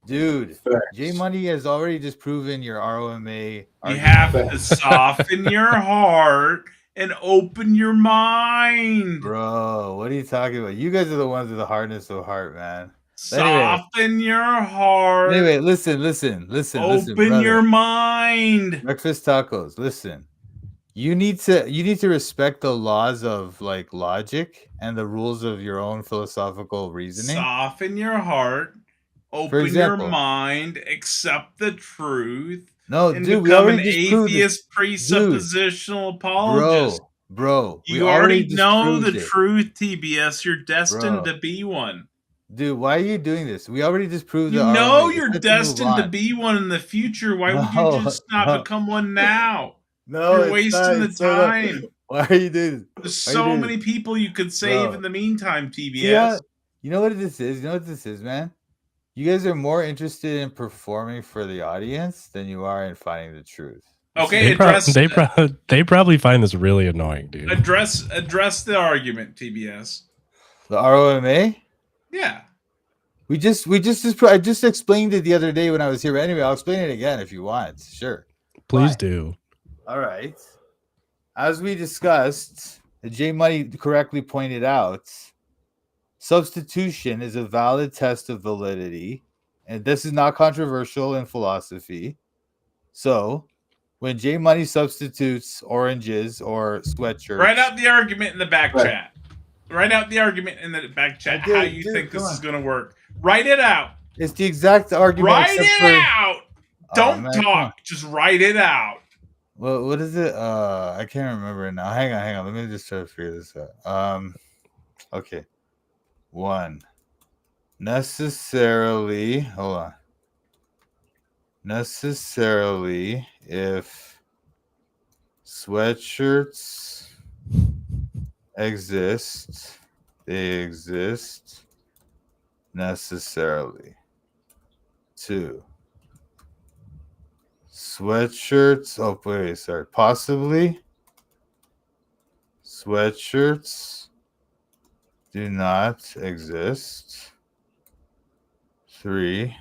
S6: dude.
S2: Facts.
S6: J Money has already disproven your ROMA.
S5: You have to soften your heart and open your mind,
S6: bro. What are you talking about? You guys are the ones with the hardness of heart, man.
S5: Soften your heart.
S6: Anyway, listen.
S5: Open your mind.
S6: Breakfast tacos. Listen. You need to respect the laws of like logic and the rules of your own philosophical reasoning.
S5: Soften your heart, open your mind, accept the truth.
S6: No,
S5: and
S6: dude,
S5: become
S6: we
S5: an
S6: already
S5: atheist presuppositional apologist.
S6: Bro,
S5: you already know the truth, TBS. You're destined to be one.
S6: Dude, why are you doing this? We already disproved
S5: you know you're destined to be one in the future. Why would you just not become one now?
S6: No,
S5: you're wasting the time.
S6: Why are you doing this?
S5: There's so many people you could save in the meantime, TBS.
S6: Yeah, you know what this is? You know what this is, man? You guys are more interested in performing for the audience than you are in finding the truth.
S5: Okay,
S3: they probably find this really annoying, dude.
S5: Address the argument, TBS.
S6: The ROMA?
S5: Yeah.
S6: I just explained it the other day when I was here. But anyway, I'll explain it again if you want. Sure.
S3: Please do.
S6: All right. As we discussed, J Money correctly pointed out, substitution is a valid test of validity, and this is not controversial in philosophy. So, when J Money substitutes oranges or sweatshirts,
S5: write out the argument in the back chat. Write out the argument in the back chat. How you think this is going to work? Write it out.
S6: It's the exact argument.
S5: Write it out. Don't talk. Just write it out.
S6: Well, what is it? I can't remember it now. Hang on. Let me just try to figure this out. Okay. 1. Necessarily, hold on. Necessarily, if sweatshirts exist, they exist necessarily. 2. Sweatshirts. Oh, wait, sorry. Possibly. Sweatshirts do not exist. 3.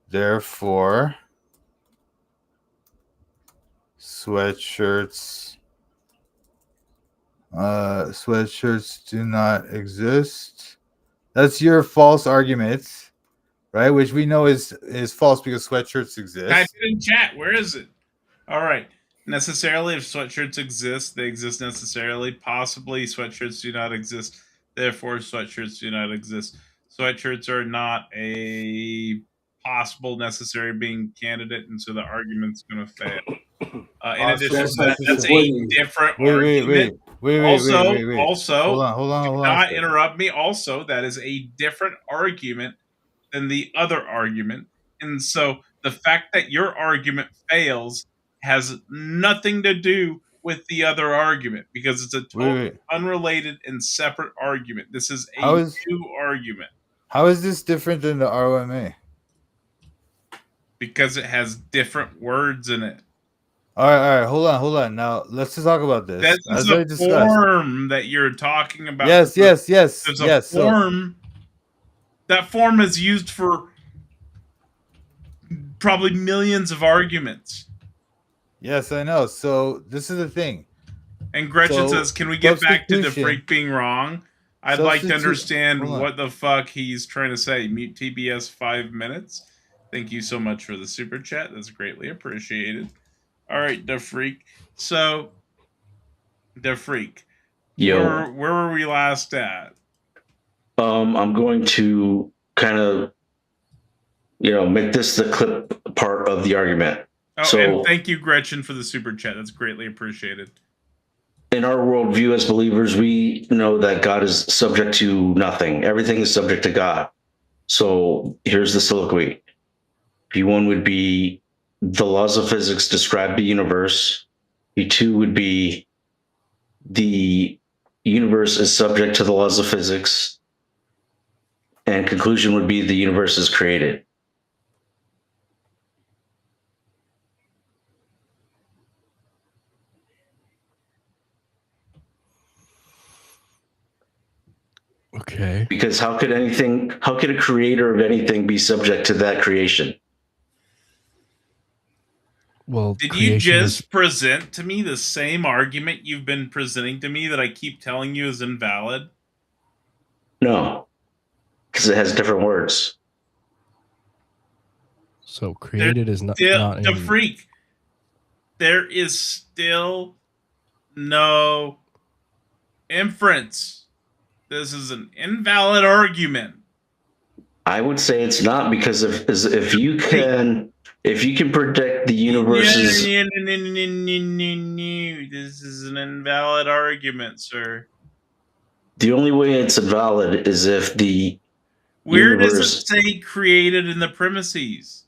S6: Therefore, sweatshirts do not exist. That's your false argument, right? Which we know is false because sweatshirts exist.
S5: Type it in chat. Where is it? All right. Necessarily, if sweatshirts exist, they exist necessarily. Possibly, sweatshirts do not exist. Therefore, sweatshirts do not exist. Sweatshirts are not a possible necessary being candidate, and so the argument's going to fail. In addition to that, that's a different argument.
S6: Wait.
S5: Also,
S6: hold on.
S5: do not interrupt me. Also, that is a different argument than the other argument. And so the fact that your argument fails has nothing to do with the other argument because it's a totally
S6: Wait.
S5: unrelated and separate argument. This is a
S6: How is
S5: new argument
S6: how is this different than the ROMA?
S5: because it has different words in it.
S6: All right. Hold on. Now let's just talk about this.
S5: This
S6: As
S5: is
S6: I
S5: a
S6: discussed.
S5: form that you're talking about.
S6: Yes.
S5: There's a
S6: So
S5: form. That form is used for probably millions of arguments.
S6: yes, I know. So this is the thing.
S5: And Gretchen
S6: So,
S5: says, "Can we get back to the
S6: substitution-
S5: freak being wrong? I'd like to
S6: substitu-
S5: understand
S6: hold on.
S5: what the fuck he's trying to say." Mute TBS 5 minutes. Thank you so much for the super chat. That's greatly appreciated. All right, the freak. So, the freak.
S1: Yo,
S5: Where were we last at?
S1: I'm going to kind of, make this the clip part of the argument.
S5: Oh,
S1: So-
S5: and thank you, Gretchen, for the super chat. That's greatly appreciated.
S1: In our worldview as believers, we know that God is subject to nothing. Everything is subject to God. So here's the soliloquy. P1 would be the laws of physics describe the universe. P2 would be the universe is subject to the laws of physics. And conclusion would be the universe is created.
S3: Okay.
S1: Because how could a creator of anything be subject to that creation?
S3: Well,
S5: Did you
S3: creation
S5: just present to me the same argument you've been presenting to me that I keep telling you is invalid?
S1: No, because it has different words.
S3: so created is not
S5: The
S3: in,
S5: freak. There is still no inference. This is an invalid argument.
S1: I would say it's not, because if you can predict the universe's
S5: No. This is an invalid argument, sir.
S1: the only way it's invalid is if the
S5: Where does
S1: universe,
S5: it say created in the premises?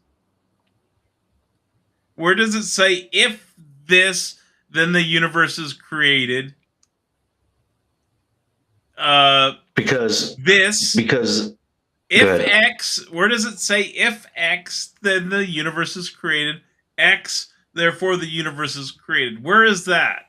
S5: Where does it say if this, then the universe is created?
S1: because
S5: If
S1: go ahead.
S5: X, where does it say if X, then the universe is created? X, therefore the universe is created. Where is that?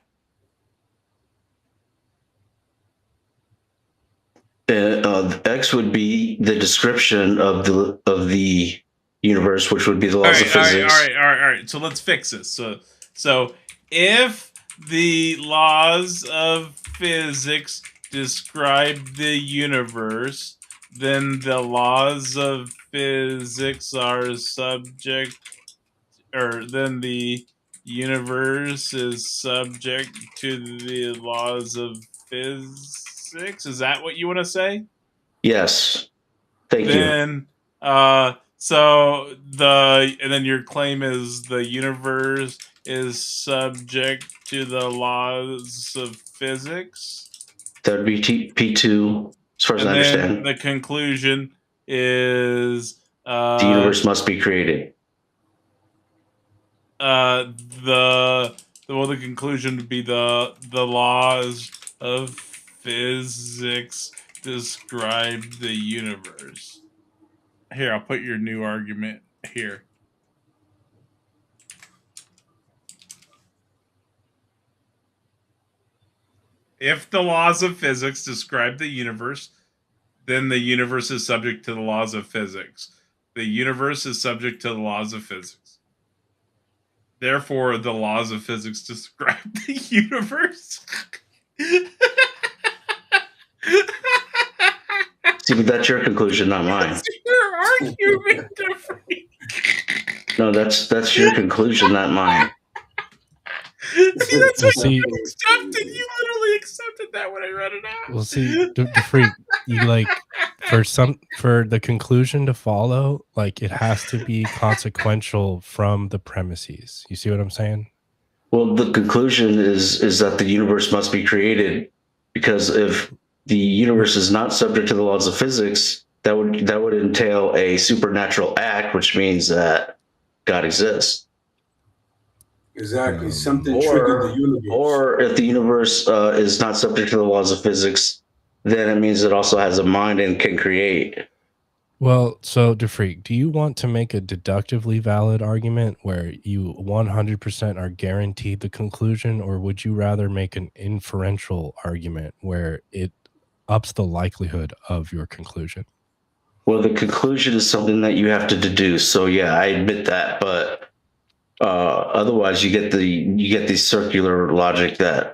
S1: X would be the description of the universe, which would be the laws of physics.
S5: All right. So let's fix this. So if the laws of physics describe the universe, then the laws of physics are subject, or then the universe is subject to the laws of physics. Is that what you want to say?
S1: Yes. Thank you.
S5: Then and then your claim is the universe is subject to the laws of physics.
S1: That would be P2, as far as I understand.
S5: The conclusion is
S1: The universe must be created.
S5: The conclusion would be the laws of physics describe the universe. Here, I'll put your new argument here. If the laws of physics describe the universe, then the universe is subject to the laws of physics. The universe is subject to the laws of physics. Therefore, the laws of physics describe the universe.
S1: See, but that's your conclusion, not mine.
S5: That's your argument, Jeffrey.
S1: No, that's your conclusion, not mine.
S5: See, that's what
S3: See-
S5: you accepted. You literally accepted that when I read it out.
S3: well, see, the freak, you like for the conclusion to follow, like it has to be consequential from the premises. You see what I'm saying?
S1: Well, the conclusion is that the universe must be created, because if the universe is not subject to the laws of physics, that would entail a supernatural act, which means that God exists.
S2: Exactly. Something triggered the universe.
S1: Or if the universe is not subject to the laws of physics, then it means it also has a mind and can create.
S3: Well, so DeFreak, do you want to make a deductively valid argument where you 100% are guaranteed the conclusion, or would you rather make an inferential argument where it ups the likelihood of your conclusion?
S1: Well, the conclusion is something that you have to deduce. So yeah, I admit that, but otherwise you get the circular logic that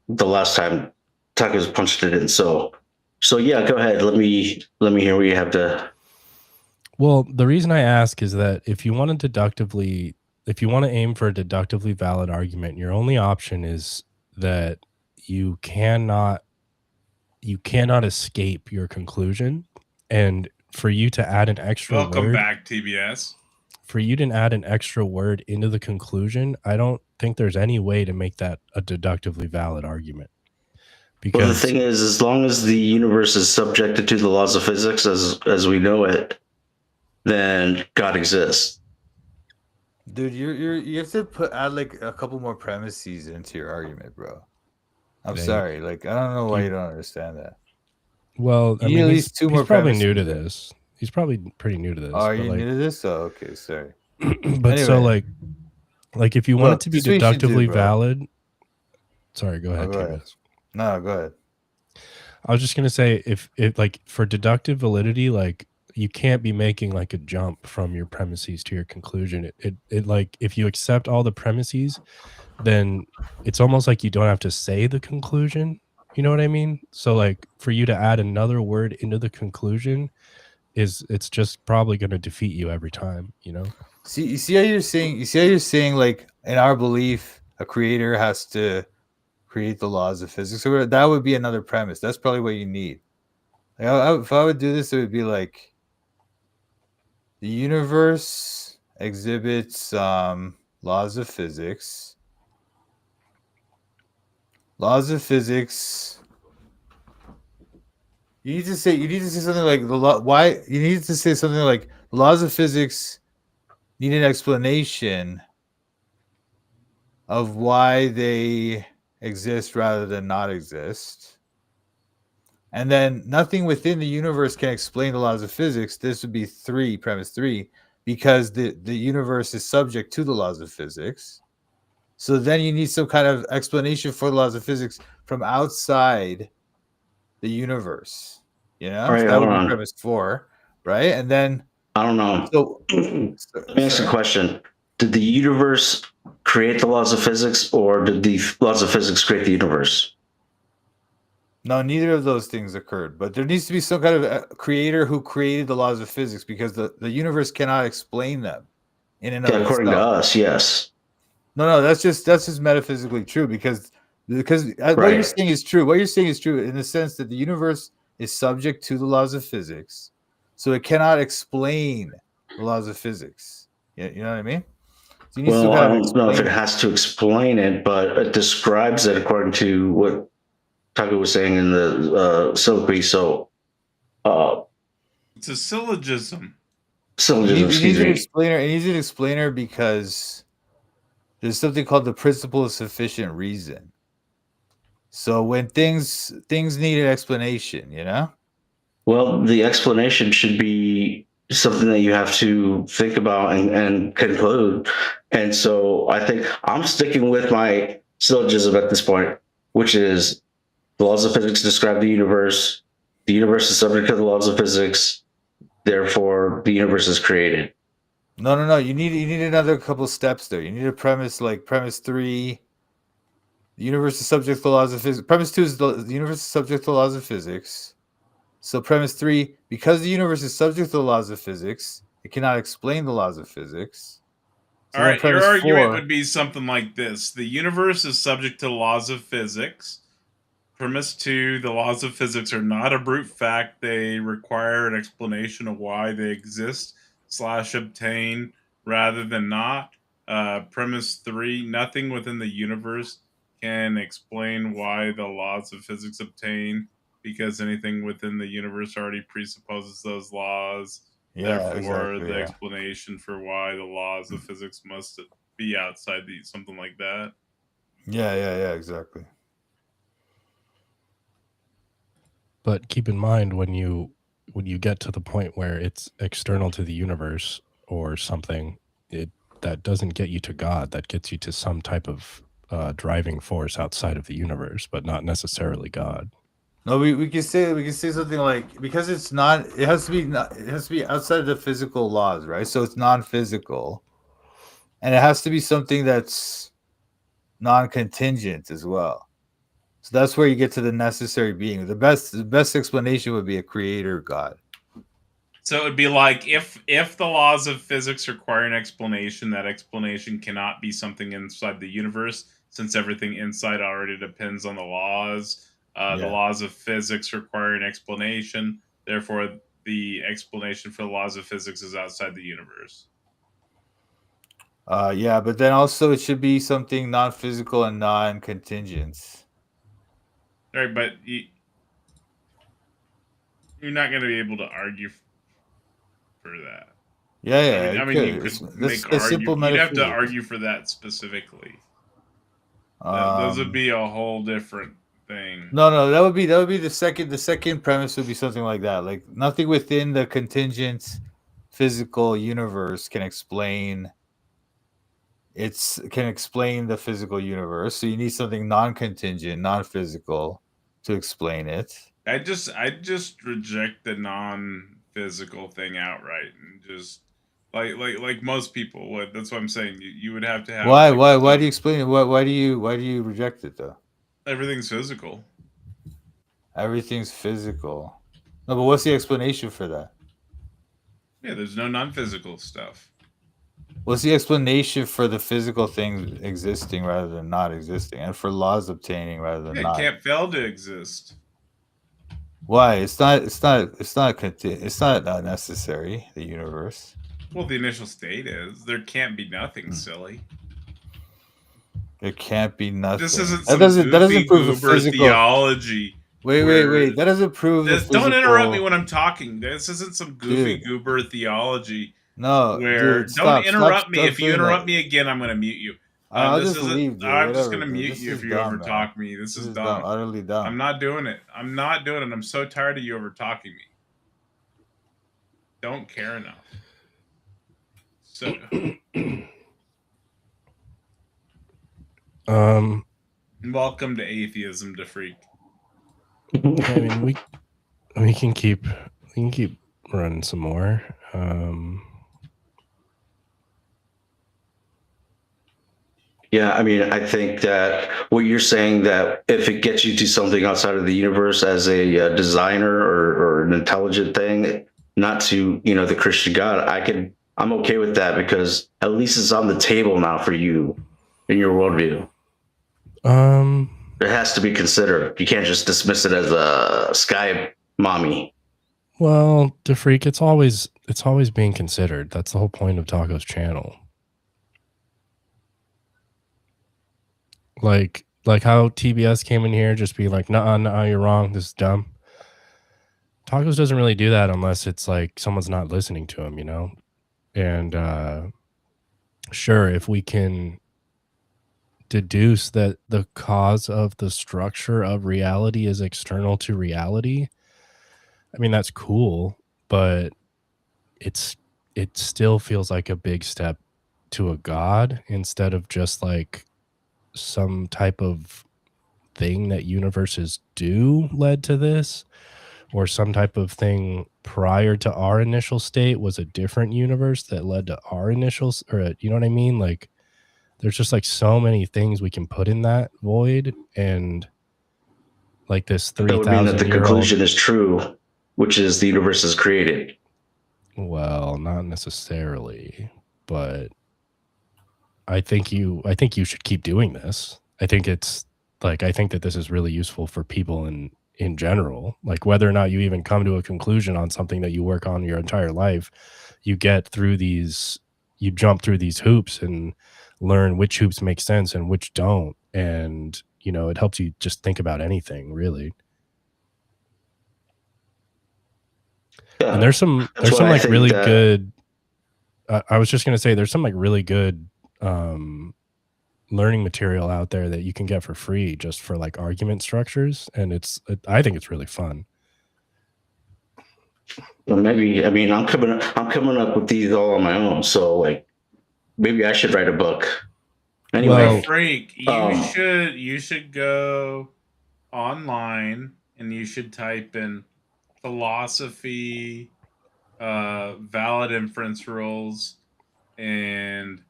S1: the last time Tucker's punched it in. So yeah, go ahead. Let me hear what you have to.
S3: Well, the reason I ask is that if you want to aim for a deductively valid argument, your only option is that you cannot escape your conclusion, and for you to add an extra
S5: Welcome
S3: word
S5: back, TBS.
S3: into the conclusion, I don't think there's any way to make that a deductively valid argument.
S1: Well, the
S3: Because
S1: thing is, as long as the universe is subjected to the laws of physics as we know it, then God exists.
S6: Dude, you have to add like a couple more premises into your argument, bro. I'm sorry, like I don't know why you don't understand that.
S3: Well,
S6: You need at least two more
S3: he's probably
S6: premises
S3: new to
S6: there.
S3: this. He's probably pretty new to this.
S6: Oh, are
S3: but
S6: you
S3: like,
S6: new to this? Oh, okay, sorry.
S3: but so
S6: Anyway.
S3: like if you want it
S6: Look,
S3: to be
S6: this is what you should do,
S3: deductively
S6: bro.
S3: valid. Sorry, go
S6: Oh,
S3: ahead,
S6: go ahead.
S3: TBS.
S6: No, go ahead.
S3: I was just gonna say if like for deductive validity, like you can't be making like a jump from your premises to your conclusion. It like if you accept all the premises, then it's almost like you don't have to say the conclusion. You know what I mean? So like for you to add another word into the conclusion it's just probably going to defeat you every time, you know?
S6: See, you see how you're saying like in our belief, a creator has to create the laws of physics. So that would be another premise. That's probably what you need. Like, if I would do this, it would be like the universe exhibits laws of physics. Laws of physics. You need to say something like the law. Why you need to say something like the laws of physics need an explanation of why they exist rather than not exist. And then nothing within the universe can explain the laws of physics. This would be premise three, because the universe is subject to the laws of physics. So then you need some kind of explanation for the laws of physics from outside the universe. You know,
S1: All right,
S6: so that
S1: hold
S6: would be
S1: on.
S6: premise 4, right? And then
S1: I don't know.
S6: so
S1: Let me ask you a question. Did the universe create the laws of physics, or did the laws of physics create the universe?
S6: No, neither of those things occurred. But there needs to be some kind of creator who created the laws of physics, because the universe cannot explain them in and of
S1: Yeah, according to
S6: itself.
S1: us, yes.
S6: No, that's just metaphysically true, because what you're
S1: Right.
S6: saying is true. What you're saying is true in the sense that the universe is subject to the laws of physics, so it cannot explain the laws of physics. You know what I mean? So you need
S1: Well,
S6: some
S1: I
S6: kind of
S1: don't know if it
S6: explaining.
S1: has to explain it, but it describes it according to what Tucker was saying in the soliloquy. So,
S5: It's a syllogism.
S1: syllogism,
S6: It
S1: excuse
S6: needs an
S1: me.
S6: explainer. It needs an explainer because there's something called the principle of sufficient reason. So when things need an explanation, you know?
S1: Well, the explanation should be something that you have to think about and conclude. And so I think I'm sticking with my syllogism at this point, which is the laws of physics describe the universe. The universe is subject to the laws of physics. Therefore, the universe is created.
S6: No. You need another couple steps there. You need a premise like premise 3. The universe is subject to the laws of physics. Premise 2 is the universe is subject to the laws of physics. So premise 3, because the universe is subject to the laws of physics, it cannot explain the laws of physics. So
S5: All
S6: then
S5: right, your
S6: premise
S5: argument
S6: 4,
S5: would be something like this: the universe is subject to laws of physics. Premise 2, the laws of physics are not a brute fact. They require an explanation of why they exist / obtain rather than not. Premise 3, nothing within the universe can explain why the laws of physics obtain. because anything within the universe already presupposes those laws.
S6: Yeah,
S5: Therefore,
S6: exactly.
S5: the
S6: Yeah.
S5: explanation for why the laws of physics must be outside something like that.
S6: Yeah, exactly.
S3: But keep in mind when you get to the point where it's external to the universe or something, that doesn't get you to God. That gets you to some type of driving force outside of the universe, but not necessarily God.
S6: No, we can say something like, because it's not, it has to be outside of the physical laws, right? So it's non-physical, and it has to be something that's non-contingent as well. So that's where you get to the necessary being. The best explanation would be a creator God.
S5: So it would be like if the laws of physics require an explanation, that explanation cannot be something inside the universe, since everything inside already depends on the laws. The
S6: Yeah.
S5: laws of physics require an explanation. Therefore, the explanation for the laws of physics is outside the universe.
S6: Yeah, but then also it should be something non-physical and non-contingent.
S5: Right, but you're not going to be able to argue for that.
S6: Yeah,
S5: I
S6: it
S5: mean, you
S6: could.
S5: could
S6: That's
S5: make
S6: the simple
S5: you'd have to
S6: metaphysics.
S5: argue for that specifically. Those would be a whole different thing.
S6: No, that would be the second premise would be something like that. Like, nothing within the contingent physical universe can explain the physical universe. So you need something non-contingent, non-physical to explain it.
S5: I just reject the non-physical thing outright and just like most people would. That's what I'm saying. You would have to have
S6: Why?
S5: like
S6: Why do you explain it? Why do you reject it though?
S5: everything's physical.
S6: Everything's physical. No, but what's the explanation for that?
S5: Yeah, there's no non-physical stuff.
S6: What's the explanation for the physical things existing rather than not existing, and for laws obtaining rather than
S5: Yeah, it
S6: not?
S5: can't fail to exist.
S6: Why? It's not necessary. The universe.
S5: Well, the initial state is there can't be nothing silly.
S6: There can't be nothing.
S5: This isn't
S6: That
S5: some
S6: doesn't prove the
S5: goober
S6: physical
S5: theology.
S6: Wait. That doesn't prove the physical.
S5: Don't interrupt me when I'm talking. This isn't some goofy goober theology.
S6: No,
S5: where
S6: dude,
S5: don't interrupt
S6: stop
S5: me. If you
S6: doing
S5: interrupt
S6: that.
S5: me again, I'm going to mute you.
S6: I'll just leave, dude.
S5: I'm just
S6: Whatever,
S5: going to
S6: dude.
S5: mute
S6: This
S5: you
S6: is
S5: if you
S6: dumb,
S5: overtalk
S6: man.
S5: me. This is
S6: dumb, utterly dumb.
S5: I'm not doing it. I'm so tired of you overtalking me. Don't care enough. So, welcome to atheism, to freak.
S3: I mean, we can keep running some more.
S1: Yeah, I mean, I think that what you're saying, that if it gets you to something outside of the universe as a designer or an intelligent thing, not to, the Christian God, I'm okay with that, because at least it's on the table now for you in your worldview. It has to be considered. You can't just dismiss it as a sky mommy.
S3: Well, the freak, it's always being considered. That's the whole point of Taco's channel. Like how TBS came in here just be like, nah, you're wrong. This is dumb. Tacos doesn't really do that unless it's like someone's not listening to him, And sure, if we can deduce that the cause of the structure of reality is external to reality, I mean, that's cool, but it still feels like a big step to a god instead of just like some type of thing that universes do led to this, or some type of thing prior to our initial state was a different universe that led to our initials, or you know what I mean? Like, there's just like so many things we can put in that void, and like this 3,000
S1: That would mean that the
S3: year
S1: conclusion
S3: old,
S1: is true, which is the universe is created.
S3: well, not necessarily, but I think you should keep doing this. I think that this is really useful for people in general. Like, whether or not you even come to a conclusion on something that you work on your entire life, you jump through these hoops and learn which hoops make sense and which don't. And, it helps you just think about anything, really.
S1: Yeah.
S3: And there's some
S1: That's why I
S3: like
S1: think
S3: really
S1: that-
S3: good. I was just gonna say there's some like really good learning material out there that you can get for free just for like argument structures, and I think it's really fun.
S1: Well, maybe, I mean, I'm coming up with these all on my own. So like, maybe I should write a book. Anyway,
S3: Well,
S5: Freak,
S1: um,
S5: you should go online and you should type in philosophy, valid inference rules, and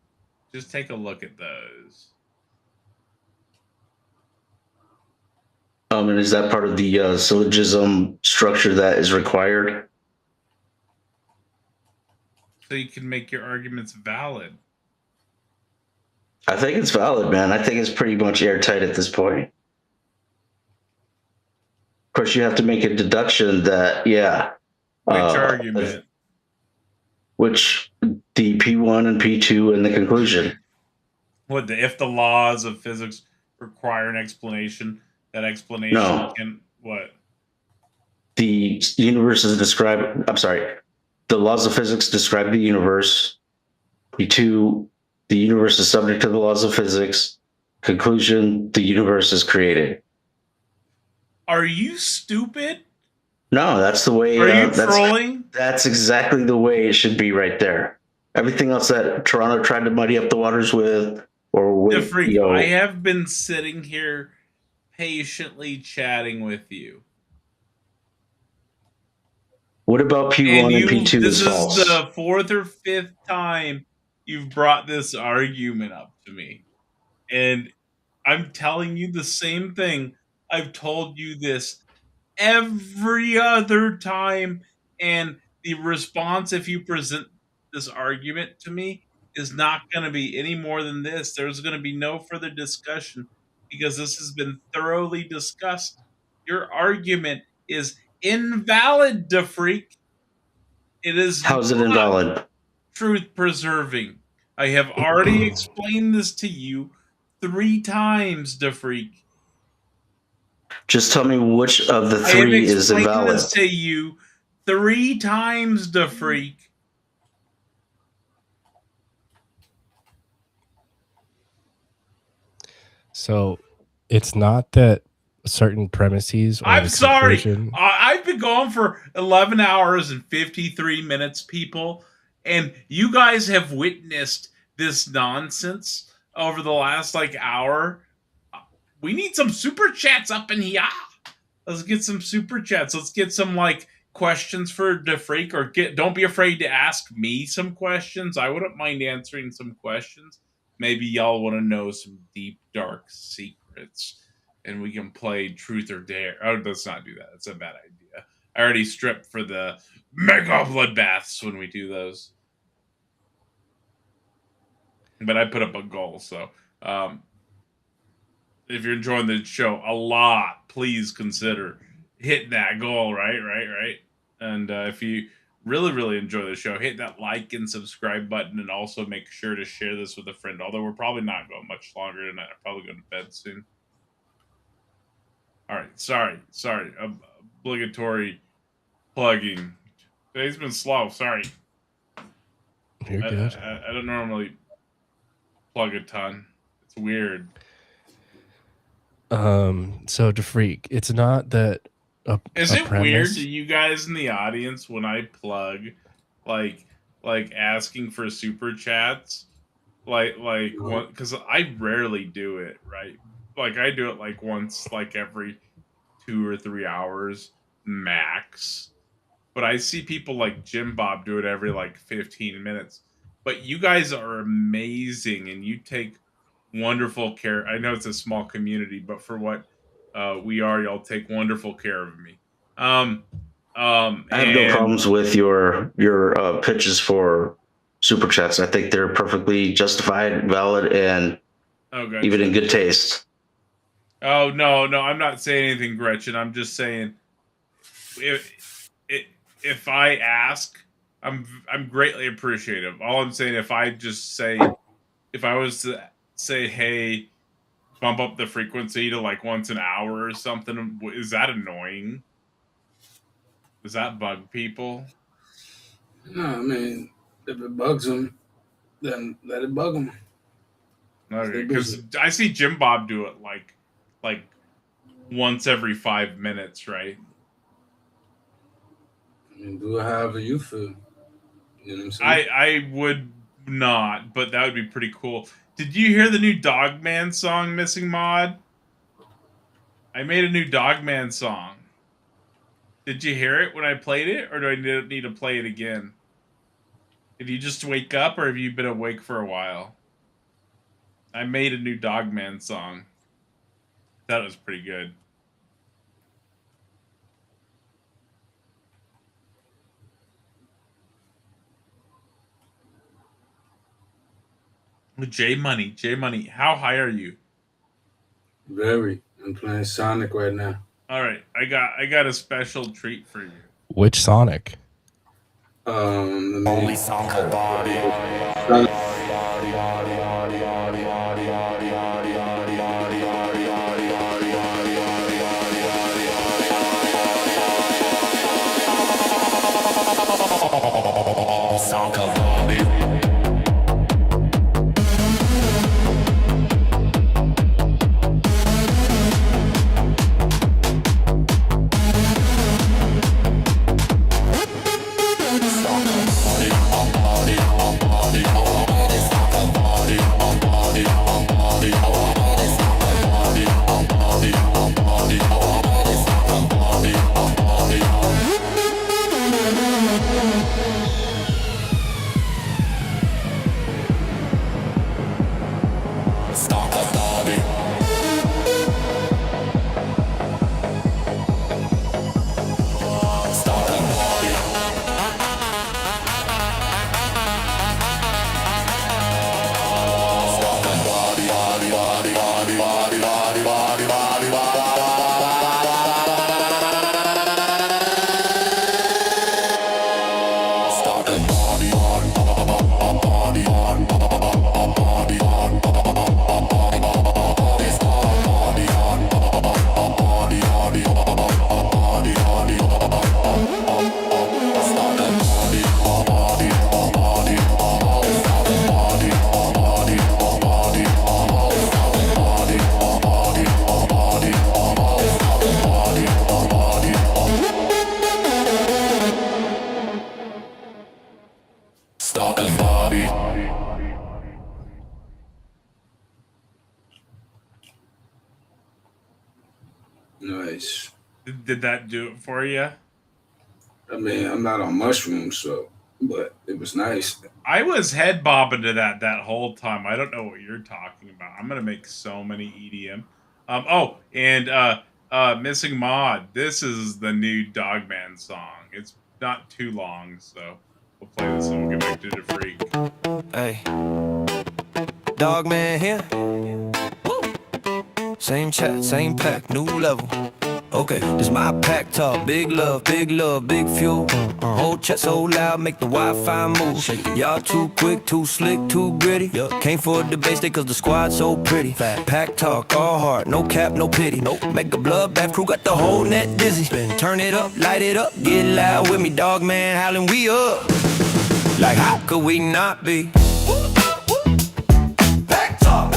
S5: just take a look at those.
S1: and is that part of the syllogism structure that is required?
S5: So you can make your arguments valid.
S1: I think it's valid, man. I think it's pretty much airtight at this point. Of course, you have to make a deduction that, yeah.
S5: Which argument?
S1: Which the P1 and P2 and the conclusion.
S5: If the laws of physics require an explanation, that explanation
S1: No.
S5: can what?
S1: The universe is described. I'm sorry. The laws of physics describe the universe. P2, the universe is subject to the laws of physics. Conclusion, the universe is created.
S5: Are you stupid?
S1: No, that's the way.
S5: Are you trolling?
S1: That's exactly the way it should be right there. Everything else that Toronto tried to muddy up the waters with, or with,
S5: The freak, I have been sitting here patiently chatting with you.
S1: What about P1 and P2
S5: This
S1: is false?
S5: is the fourth or fifth time you've brought this argument up to me. And I'm telling you the same thing. I've told you this every other time. And the response, if you present this argument to me, is not going to be any more than this. There's going to be no further discussion because this has been thoroughly discussed. Your argument is invalid, da freak. It is
S1: How's it invalid?
S5: Truth preserving. I have already explained this to you 3 times, da freak.
S1: Just tell me which of the 3 is invalid.
S5: I have explained this to you 3 times, da freak.
S3: So it's not that certain premises. Or
S5: I'm sorry.
S3: conclusion...
S5: I've been going for 11 hours and 53 minutes, people, and you guys have witnessed this nonsense over the last hour. We need some super chats up in here. Let's get some super chats. Let's get some questions for DeFreak, or don't be afraid to ask me some questions. I wouldn't mind answering some questions. Maybe y'all want to know some deep, dark secrets, and we can play Truth or Dare. Oh, let's not do that. That's a bad idea. I already stripped for the mega bloodbaths when we do those. But I put up a goal, so if you're enjoying the show a lot, please consider hitting that goal, right? And if you really, really enjoy the show, hit that like and subscribe button, and also make sure to share this with a friend. Although we're probably not going much longer tonight. I'm probably going to bed soon. All right, sorry. Obligatory plugging. Today's been slow. Sorry.
S3: You're good.
S5: I don't normally plug a ton. It's weird.
S3: So to freak, it's not that.
S5: Is it weird to you guys in the audience when I plug, like asking for super chats, because I rarely do it, right? I do it once, every 2 or 3 hours max. But I see people like Jim Bob do it every 15 minutes. But you guys are amazing, and you take wonderful care. I know it's a small community, but for what we are, y'all take wonderful care of me.
S1: I have no problems with your pitches for super chats. I think they're perfectly justified, valid, and even in good taste.
S5: Oh no, I'm not saying anything, Gretchen. I'm just saying if I ask, I'm greatly appreciative. All I'm saying, if I was to say, hey, bump up the frequency to once an hour or something, is that annoying? Does that bug people?
S2: No, I mean, if it bugs them, then let it bug them.
S5: Okay, because I see Jim Bob do it like once every 5 minutes, right?
S2: I mean, do it however you feel. You know what I'm saying?
S5: I would not, but that would be pretty cool. Did you hear the new Dogman song, Missing Mod? I made a new Dogman song. Did you hear it when I played it, or do I need to play it again? Did you just wake up, or have you been awake for a while? I made a new Dogman song. That was pretty good. J Money, how high are you?
S2: Very. I'm playing Sonic right now.
S5: All right, I got a special treat for you.
S3: Which Sonic?
S4: Only song about Song about it.
S2: Nice.
S5: Did that do it for you?
S2: I mean, I'm not on mushrooms, so, but it was nice.
S5: I was head bobbing to that whole time. I don't know what you're talking about. I'm gonna make so many EDM. Oh, and Missing Mod. This is the new Dogman song. It's not too long, so we'll play this and we'll get back to the freak.
S7: Hey, Dogman here. Same chat, same pack, new level. Okay, this my pack talk. Big love, big fuel. Whole chat so loud, make the Wi-Fi move. Y'all too quick, too slick, too gritty. Came for the base day cause the squad so pretty. Pack talk, all heart, no cap, no pity. Make a bloodbath crew, got the whole net dizzy. Turn it up, light it up, get loud with me, Dogman howling, we up. Like how could we not be? Pack talk.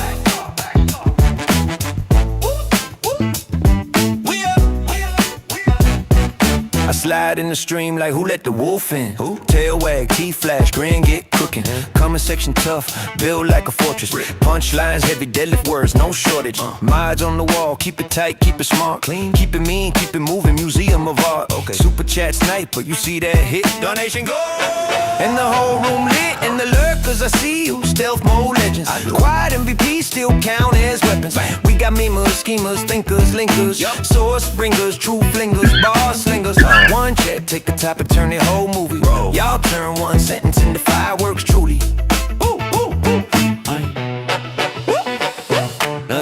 S7: I slide in the stream like who let the wolf in? Who? Tail wag, teeth flash, grin get cooking. Comment section tough, build like a fortress. Punchlines heavy, deadlift words, no shortage. Mods on the wall, keep it tight, keep it smart, clean, keep it mean, keep it moving. Museum of art. Okay. Super chat sniper, you see that hit? Donation go. And the whole room lit, and the lurkers I see you. Stealth mode legends, quiet MVP still count as weapons. We got memers, schemers, thinkers, linkers, source bringers, true flingers, bar slingers. One chat, take a topic, turn the whole movie. Y'all turn one sentence into fireworks, truly.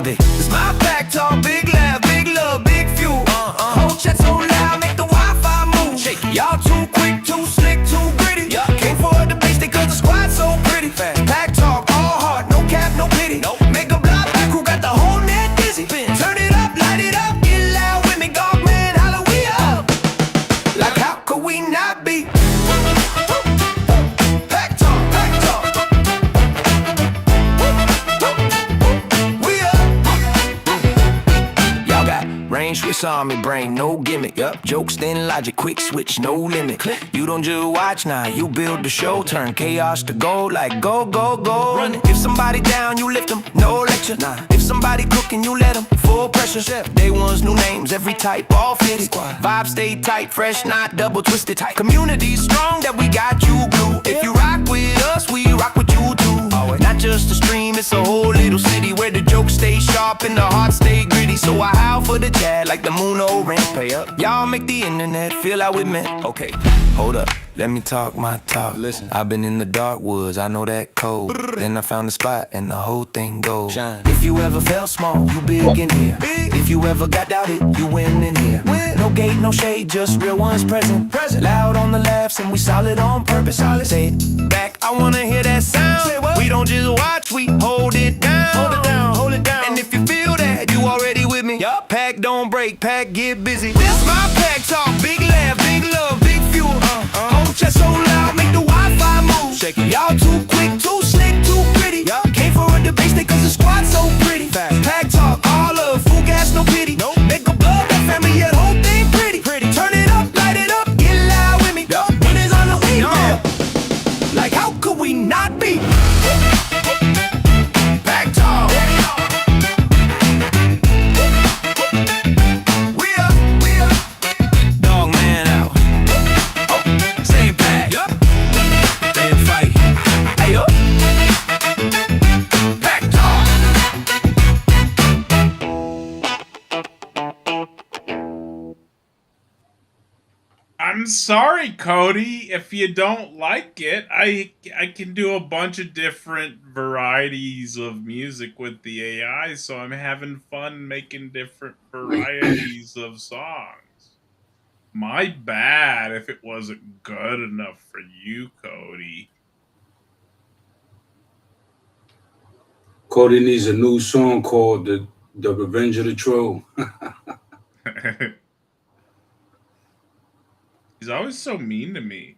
S7: It's my pack talk, big laugh, big love, big fuel. Whole chat so loud, make the Wi-Fi move. Y'all too quick, too slick, too gritty. Came for the base day cause the squad so pretty. Pack talk, all heart, no cap, no pity. Make a block back crew, got the whole net dizzy. Turn it up, light it up, get loud with me, Dogman, holla we up. Like how could we not be? army brain, no gimmick. Yup, jokes, then logic, quick switch, no limit. You don't just watch now, you build the show. Turn chaos to gold, like go, go, go. Run it. If somebody down, you lift them, no lecture. Nah. If somebody cooking, you let them, full pressure. Chef. Day ones, new names, every type, all fitted. Vibe stay tight, fresh, not double twisted. Community strong, that we got you glue. If you rock with us, we rock with you too. Not just a stream, it's a whole little city where the jokes stay sharp and the heart stay gritty. So I howl for the chat like the moon or rent. Pay up, y'all make the internet feel like we meant. Okay, hold up, let me talk my talk. Listen, I've been in the dark woods, I know that code. Then I found a spot and the whole thing goes. If you ever felt small, you big in here. If you ever got doubted, you win in here. No gate, no shade, just real ones present. Loud on the laughs and we solid on purpose. Say it back, I wanna hear that sound. We don't just watch, we hold it down. Hold it down, hold it down. And if you feel that, you already with me. Yup. Pack don't break, pack get busy. This my pack talk, big laugh, big love, big fuel. Whole chest so loud, make the Wi-Fi move. Y'all too quick, too slick, too pretty. Came for a debate, they cause the squad so pretty. Pack talk, all love, full gas, no pity. Make a blood, that family, yeah, the whole thing pretty. Turn it up, light it up, get loud with me. When it's on the way, like how could we not be? Pack talk. We up. Dog man out. Same pack. Same fight. Hey up. Pack talk.
S5: I'm sorry, Cody. If you don't like it, I can do a bunch of different varieties of music with the AI, so I'm having fun making different varieties of songs. My bad if it wasn't good enough for you, Cody.
S2: Cody needs a new song called the Revenge of the Troll.
S5: He's always so mean to me.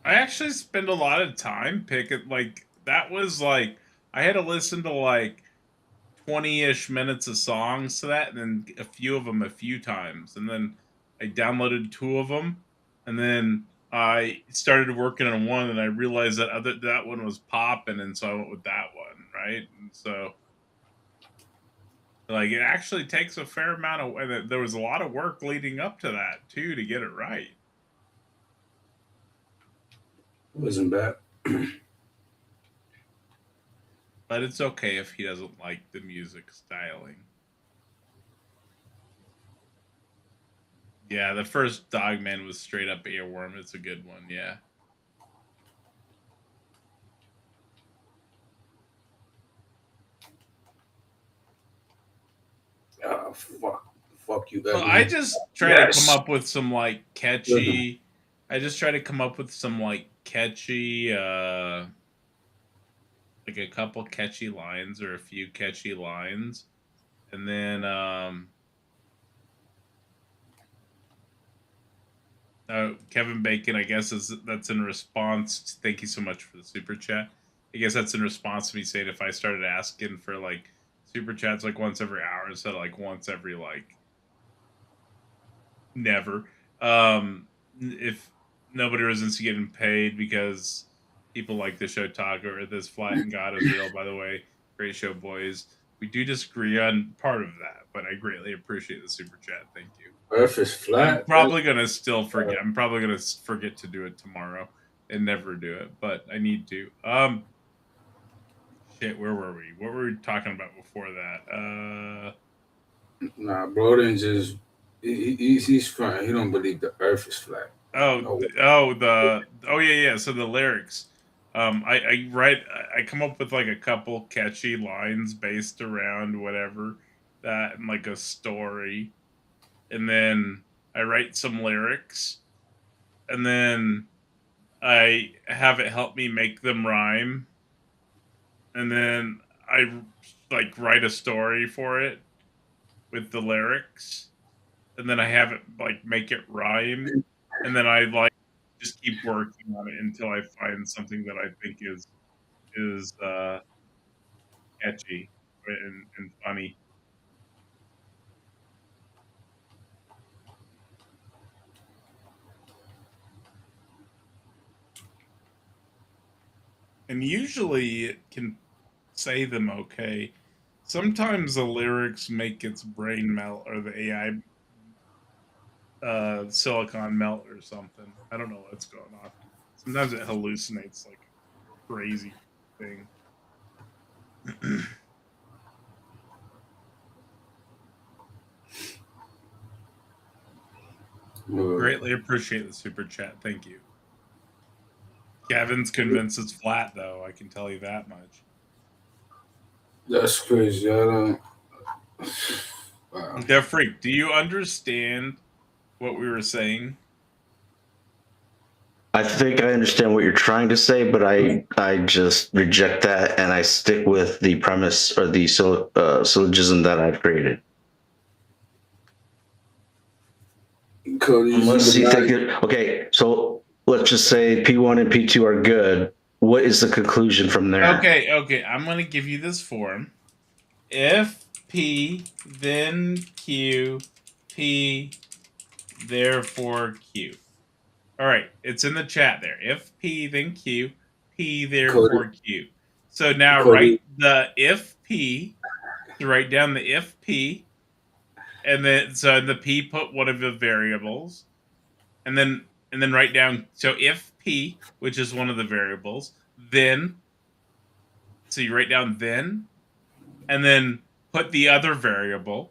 S5: I actually spend a lot of time picking, like, that was like, I had to listen to like 20-ish minutes of songs to that, and then a few of them a few times. And then I downloaded 2 of them, and then I started working on one, and I realized that one was popping, and so I went with that one, right? And so, like, it actually takes a fair amount of, and there was a lot of work leading up to that too to get it right.
S2: It wasn't bad.
S5: But it's okay if he doesn't like the music styling. Yeah, the first Dogman was straight up earworm. It's a good one, yeah.
S2: Oh, fuck you.
S5: Well, I just try to come up with some like catchy. I just try to come up with some like catchy, like a couple catchy lines or a few catchy lines, and then Kevin Bacon, I guess that's in response. Thank you so much for the super chat. I guess that's in response to me saying if I started asking for like super chats like once every hour instead of like once every like never. If nobody was getting paid because people like the show talk or this flat and God is real, by the way. Great show, boys. We do disagree on part of that, but I greatly appreciate the super chat. Thank you.
S2: Earth is flat.
S5: I'm probably gonna still forget. I'm probably gonna forget to do it tomorrow and never do it, but I need to. Shit, where were we? What were we talking about before that?
S2: Nah, Broden just he's fine. He don't believe the Earth is flat.
S5: Oh yeah. So the lyrics. I come up with like a couple catchy lines based around whatever that and like a story, and then I write some lyrics, and then I have it help me make them rhyme, and then I like write a story for it with the lyrics, and then I have it like make it rhyme, and then I like just keep working on it until I find something that I think is catchy. and funny. And usually it can say them okay. Sometimes the lyrics make its brain melt or the AI silicon melt or something. I don't know what's going on. Sometimes it hallucinates like a crazy thing. Greatly appreciate the super chat. Thank you. Kevin's convinced it's flat, though. I can tell you that much.
S2: That's crazy. I don't. Wow.
S5: The freak, do you understand what we were saying?
S1: I think I understand what you're trying to say, but I just reject that and I stick with the premise or the syllogism that I've created.
S2: Cody,
S1: Unless you think it, okay, so let's just say P1 and P2 are good. What is the conclusion from there?
S5: Okay. I'm going to give you this form. If P, then Q, P, therefore Q. All right, it's in the chat there. If P, then Q, P, therefore Q. So now write the if P, to write down the if P, and then so in the P put one of the variables, and then write down so if P, which is one of the variables, then so you write down then, and then put the other variable,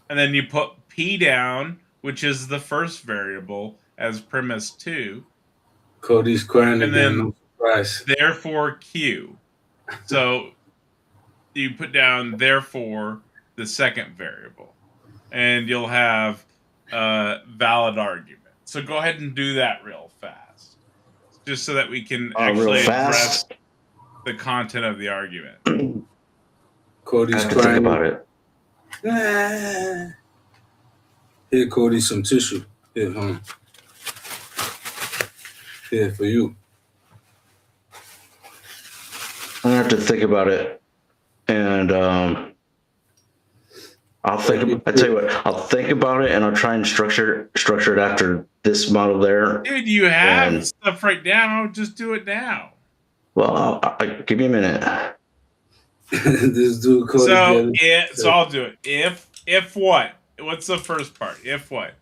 S5: and then you put P down, which is the first variable, as premise 2.
S2: Cody's crying
S5: and
S2: again.
S5: then
S2: No surprise.
S5: therefore Q. So you put down therefore the second variable, and you'll have a valid argument. So go ahead and do that real fast, just so that we can actually address the content of the argument.
S2: Cody's
S1: crying. Think about it.
S2: Here, Cody, some tissue. Here, home. Here for you.
S1: I'm gonna have to think about it, and I'll think. I tell you what, I'll think about it, and I'll try and structure it after this model there.
S5: Dude, you have stuff right now. Just do it now.
S1: Well, give me a minute.
S2: This dude Cody.
S5: So I'll do it. If what? What's the first part? If what?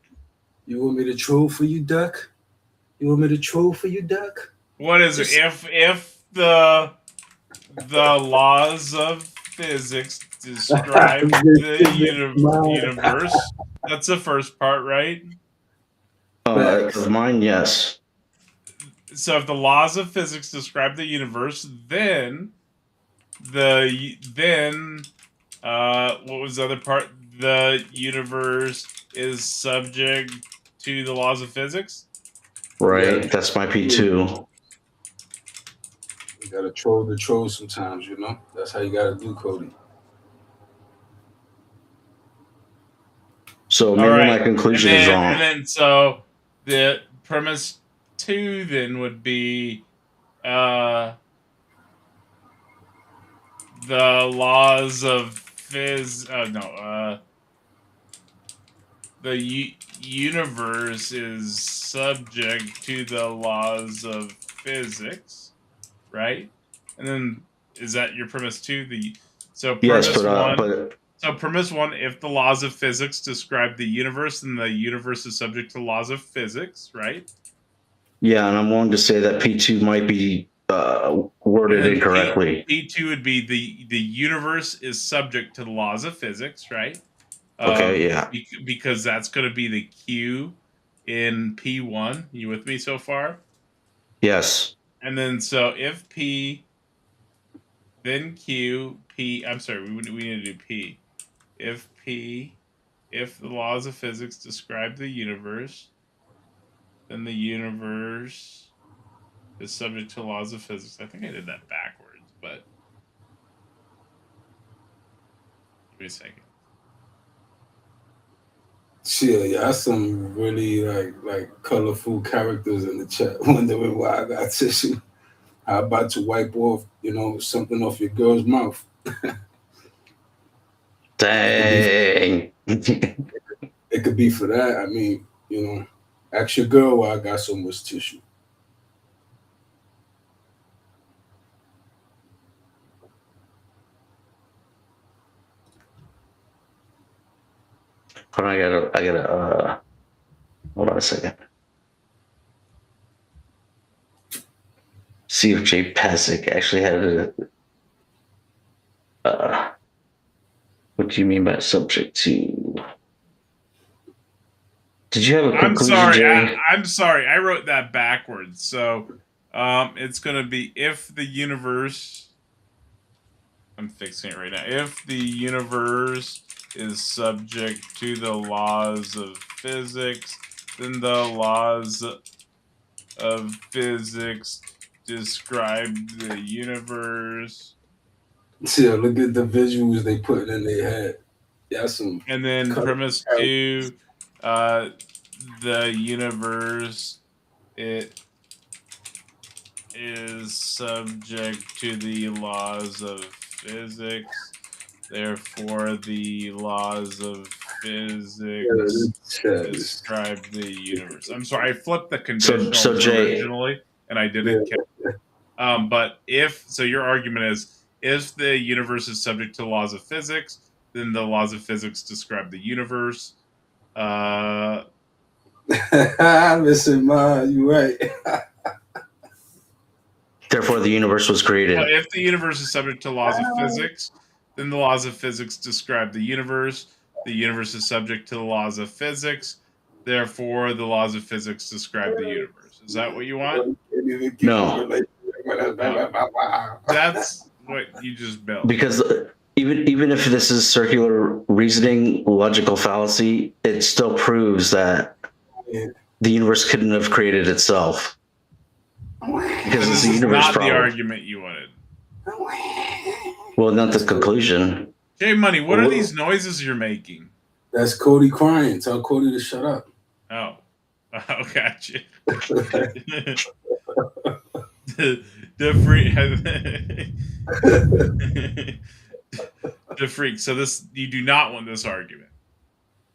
S2: You want me to troll for you, duck? You want me to troll for you, duck?
S5: What is it? If the laws of physics describe the universe, that's the first part, right?
S1: Mine, yes.
S5: So if the laws of physics describe the universe, then what was the other part? The universe is subject to the laws of physics?
S1: Right, that's my P2.
S2: You gotta troll the troll sometimes, you know? That's how you gotta do, Cody.
S1: So maybe my conclusion is wrong.
S5: And then so the premise 2 then would be the laws of the universe is subject to the laws of physics, right? And then is that your premise 2? So premise 1, if the laws of physics describe the universe, then the universe is subject to laws of physics, right?
S1: Yeah, and I'm willing to say that P2 might be worded incorrectly.
S5: P2 would be the universe is subject to the laws of physics, right?
S1: Okay, yeah.
S5: Because that's going to be the Q in P1. You with me so far?
S1: Yes.
S5: And then so if P, then Q, P. I'm sorry, we need to do P. If P, if the laws of physics describe the universe, then the universe is subject to laws of physics. I think I did that backwards, but give me a second.
S2: Yeah, that's some really like colorful characters in the chat wondering why I got tissue. How about to wipe off, something off your girl's mouth?
S1: Dang.
S2: It could be for that. I mean, you know, ask your girl why I got so much tissue.
S1: Hold on, I gotta, hold on a second. See if Jay Pasick actually had a, what do you mean by subject to? Did you have a
S5: I'm
S1: conclusion,
S5: sorry.
S1: Jay?
S5: I'm sorry. I wrote that backwards. So it's going to be if the universe. I'm fixing it right now. If the universe is subject to the laws of physics, then the laws of physics describe the universe.
S2: See, look at the visuals they put in their head. Yeah, some.
S5: And then premise 2, the universe, it is subject to the laws of physics. Therefore, the laws of physics describe the universe. I'm sorry, I flipped the conditionals
S1: So Jay,
S5: originally, and I didn't catch. But if so, your argument is if the universe is subject to laws of physics, then the laws of physics describe the universe.
S2: Listen, Ma, you right.
S1: therefore, the universe was created.
S5: If the universe is subject to laws of physics, then the laws of physics describe the universe. The universe is subject to the laws of physics. Therefore, the laws of physics describe the universe. Is that what you want?
S1: No.
S5: That's what you just built.
S1: Because even if this is circular reasoning, logical fallacy, it still proves that the universe couldn't have created itself. Because
S5: this
S1: it's a
S5: is
S1: universe
S5: not
S1: problem.
S5: the argument you wanted.
S1: Well, not the conclusion.
S5: Jay Money, what are these noises you're making?
S2: That's Cody crying. Tell Cody to shut up.
S5: Oh, gotcha. the freak. So this, you do not want this argument.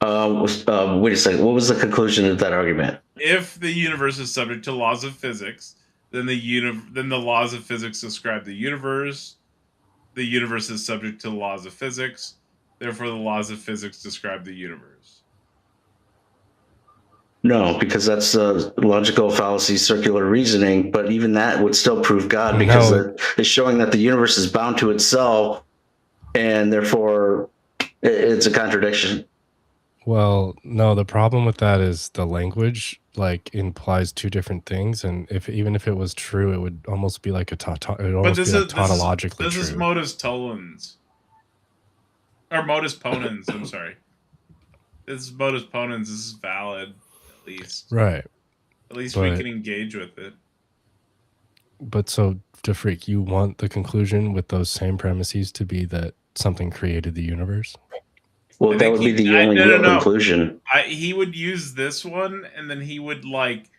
S1: Wait a second. What was the conclusion of that argument?
S5: If the universe is subject to laws of physics, then the laws of physics describe the universe. The universe is subject to the laws of physics. Therefore, the laws of physics describe the universe.
S1: No, because that's logical fallacy, circular reasoning. But even that would still prove God because it's showing that the universe is bound to itself, and therefore it's a contradiction.
S3: Well, no, the problem with that is the language like implies two different things, and even if it was true, it would almost be like tautologically
S5: this
S3: true.
S5: is modus tollens. Or modus ponens, I'm sorry. This is modus ponens, this is valid, at least.
S3: Right.
S5: At least we can engage with it.
S3: But so, DeFreak, you want the conclusion with those same premises to be that something created the universe?
S1: Well, that would be the only real conclusion.
S5: He would use this one, and then he would like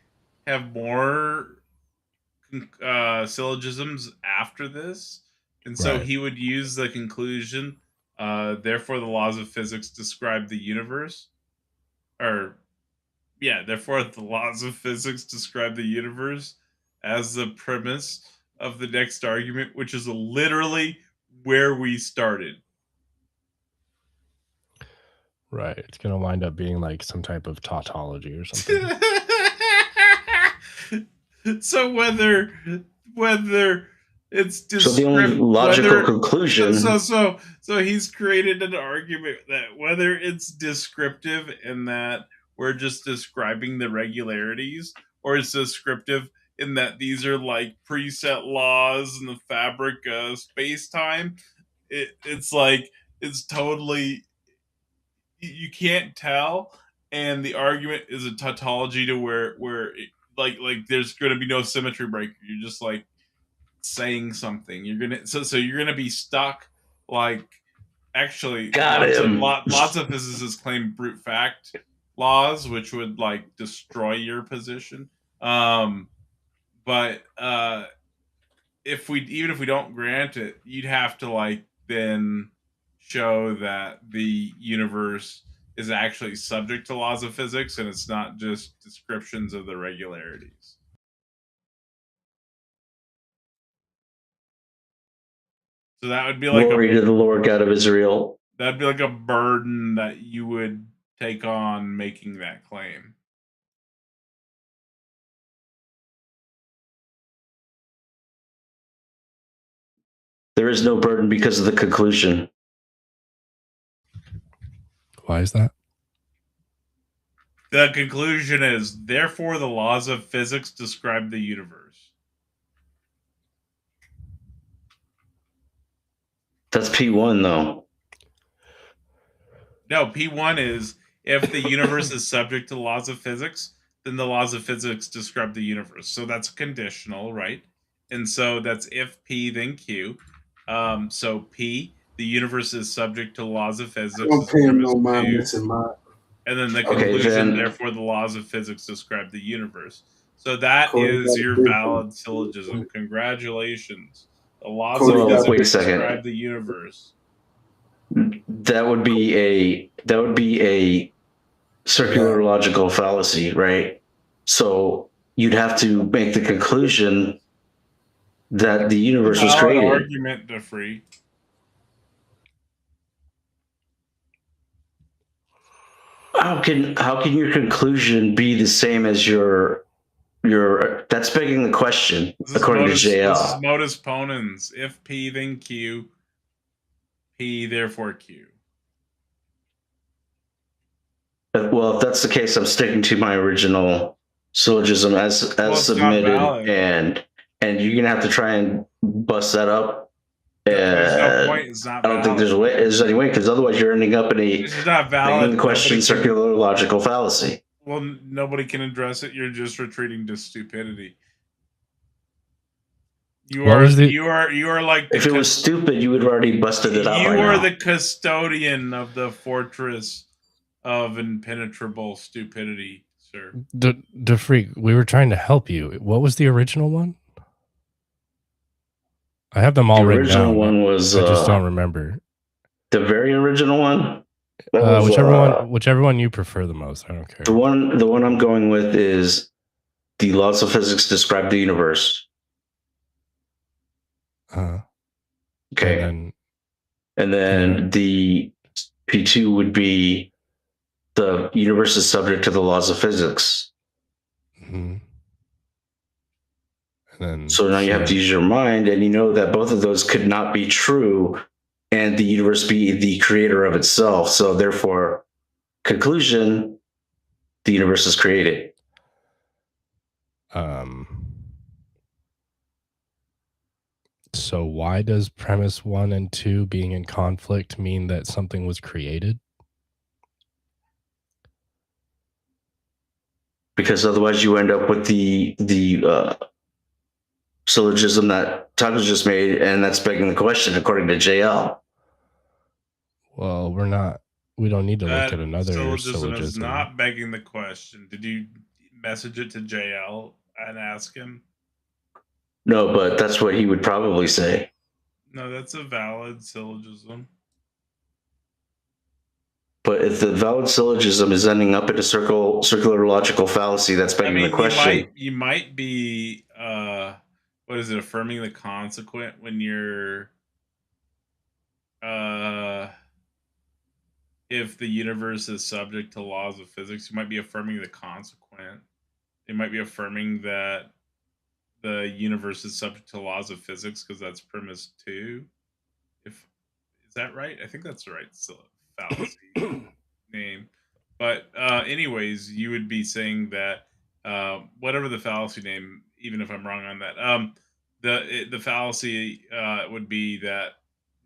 S5: have more syllogisms after this, and so he would use the conclusion. Therefore, the laws of physics describe the universe, therefore the laws of physics describe the universe as the premise of the next argument, which is literally where we started.
S3: Right. It's going to wind up being like some type of tautology or something.
S5: So whether it's
S1: so the only logical conclusion.
S5: So he's created an argument that whether it's descriptive in that we're just describing the regularities, or it's descriptive in that these are like preset laws in the fabric of space-time, it's like it's totally, you can't tell, and the argument is a tautology to where like there's going to be no symmetry breaker. You're just like saying something. You're gonna so you're gonna be stuck. Like actually, lots of physicists claim brute fact laws, which would like destroy your position. But if we don't grant it, you'd have to like then show that the universe is actually subject to laws of physics and it's not just descriptions of the regularities. So that would be like
S1: Glory to the Lord God of Israel.
S5: that'd be like a burden that you would take on making that claim.
S1: There is no burden because of the conclusion.
S3: Why is that?
S5: The conclusion is, therefore, the laws of physics describe the universe.
S1: That's P1 though.
S5: No, P1 is if the universe is subject to the laws of physics, then the laws of physics describe the universe. So that's conditional, right? And so that's if P, then Q. So P, the universe is subject to laws of physics.
S2: Don't pay him no mind, missing mind.
S5: And then the
S1: Okay,
S5: conclusion,
S1: then-
S5: therefore, the laws of physics describe the universe. So that
S2: Corey,
S5: is
S2: that
S5: your
S2: is
S5: valid
S2: different.
S5: syllogism. Congratulations. The laws
S2: Corey,
S5: of
S2: that-
S5: physics
S1: wait a second.
S5: describe the universe.
S1: That would be a circular logical fallacy, right? So you'd have to make the conclusion that the universe was
S5: Valid
S1: created.
S5: argument, DeFree.
S1: How can your conclusion be the same as your that's begging the question according to
S5: This is
S1: JL.
S5: modus ponens. If P, then Q. P, therefore Q.
S1: Well, if that's the case, I'm sticking to my original syllogism as
S5: Well, it's not
S1: submitted,
S5: valid.
S1: and you're gonna have to try and bust that up.
S5: There's no point. It's not
S1: I don't think
S5: valid.
S1: there's any way, because otherwise you're ending up in a
S5: This is not
S1: begging
S5: valid.
S1: the question
S5: Nobody can-
S1: circular logical fallacy.
S5: Well, nobody can address it. You're just retreating to stupidity. You
S3: What
S5: are
S3: was the-
S5: you are like the
S1: If it was stupid, you would have already busted it out
S5: you
S1: by
S5: are
S1: now.
S5: the custodian of the fortress of impenetrable stupidity, sir.
S3: The freak. We were trying to help you. What was the original one? I have them all
S1: The
S3: written
S1: original
S3: down.
S1: one was
S3: I just don't remember.
S1: the very original one. That was,
S3: Whichever one you prefer the most. I don't care.
S1: the one I'm going with is the laws of physics describe the universe. Okay. And then the P2 would be the universe is subject to the laws of physics.
S3: Mhm. And then
S1: So now you have to use your mind, and you know that both of those could not be true, and the universe be the creator of itself. So therefore, conclusion, the universe is created.
S3: So why does premise 1 and 2 being in conflict mean that something was created?
S1: Because otherwise you end up with the syllogism that Tucker just made, and that's begging the question according to JL.
S3: Well, we don't need to look at another
S5: syllogism is
S3: syllogism.
S5: not begging the question. Did you message it to JL and ask him?
S1: No, but that's what he would probably say.
S5: No, that's a valid syllogism.
S1: But if the valid syllogism is ending up in a circular logical fallacy, that's begging the question.
S5: You might be what is it, affirming the consequent when you're if the universe is subject to laws of physics, you might be affirming the consequent. You might be affirming that the universe is subject to laws of physics because that's premise 2. Is that right? I think that's the right fallacy name. But anyways, you would be saying that whatever the fallacy name, even if I'm wrong on that, the fallacy would be that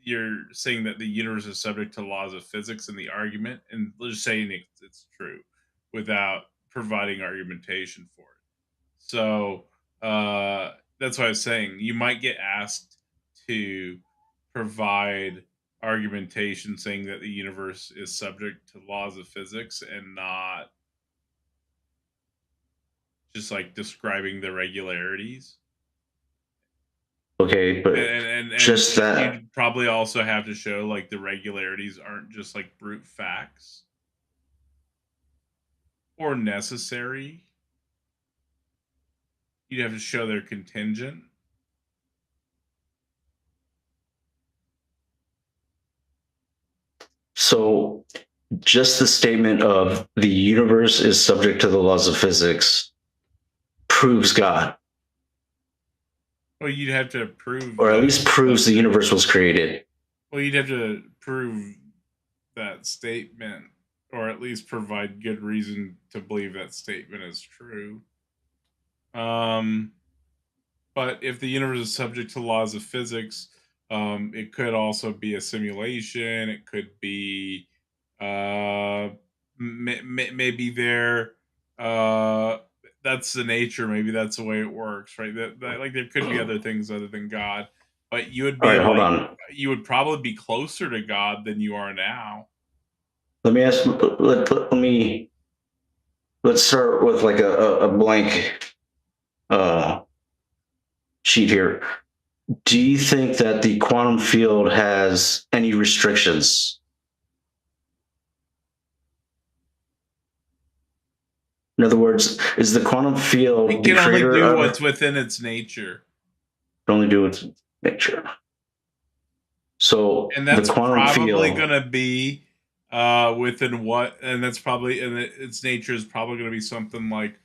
S5: you're saying that the universe is subject to laws of physics in the argument, and just saying it's true without providing argumentation for it. So that's why I was saying you might get asked to provide argumentation saying that the universe is subject to laws of physics and not just like describing the regularities.
S1: Okay, but
S5: And
S1: just that.
S5: you'd probably also have to show like the regularities aren't just like brute facts or necessary. You'd have to show they're contingent.
S1: So just the statement of the universe is subject to the laws of physics proves God,
S5: Well, you'd have to prove,
S1: or at
S5: that
S1: least proves the universe was created.
S5: Well, you'd have to prove that statement, or at least provide good reason to believe that statement is true. But if the universe is subject to laws of physics, it could also be a simulation. It could be maybe there. That's the nature. Maybe that's the way it works, right? That like there could be other things other than God, but you would
S1: All
S5: be
S1: right, hold
S5: like
S1: on.
S5: you would probably be closer to God than you are now.
S1: Let me ask. Let's start with like a blank sheet here. Do you think that the quantum field has any restrictions? In other words, is the quantum field
S5: It
S1: the
S5: can only
S1: creator
S5: do
S1: of
S5: what's within its nature.
S1: only do its nature? So
S5: And
S1: the
S5: that's
S1: quantum
S5: probably
S1: field.
S5: going to be within what, and that's probably, and its nature is probably going to be something like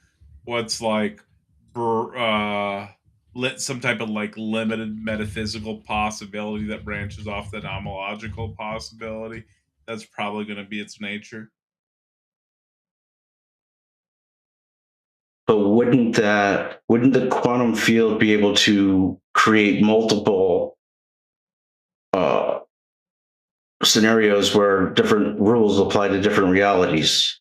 S5: what's like some type of like limited metaphysical possibility that branches off the nomological possibility. That's probably going to be its nature.
S1: But wouldn't the quantum field be able to create multiple uh, scenarios where different rules apply to different realities?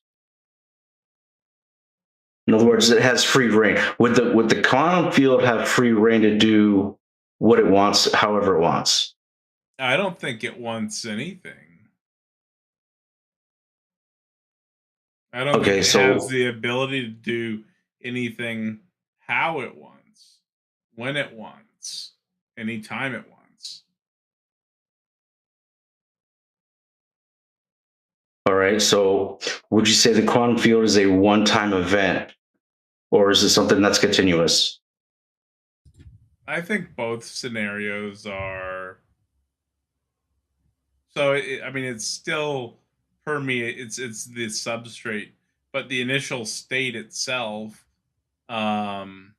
S1: In other words, it has free reign. Would the quantum field have free reign to do what it wants, however it wants?
S5: I don't think it wants anything. I don't think
S1: Okay,
S5: it has
S1: so
S5: the ability to do anything how it wants, when it wants, anytime it wants.
S1: all right. So would you say the quantum field is a one-time event, or is it something that's continuous?
S5: I think both scenarios are. So I mean, it's still permeate. It's the substrate, but the initial state itself. Um,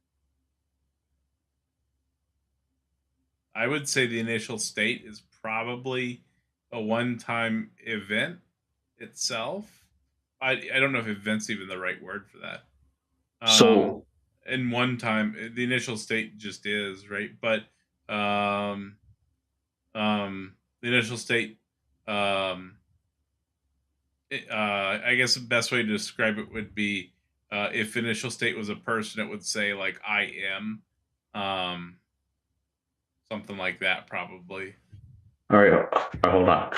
S5: I would say the initial state is probably a one-time event itself. I don't know if event's even the right word for that.
S1: So
S5: And one time, the initial state just is right, but um, the initial state, um, I guess the best way to describe it would be if initial state was a person, it would say like I am, um, something like that, probably.
S1: all right, hold on.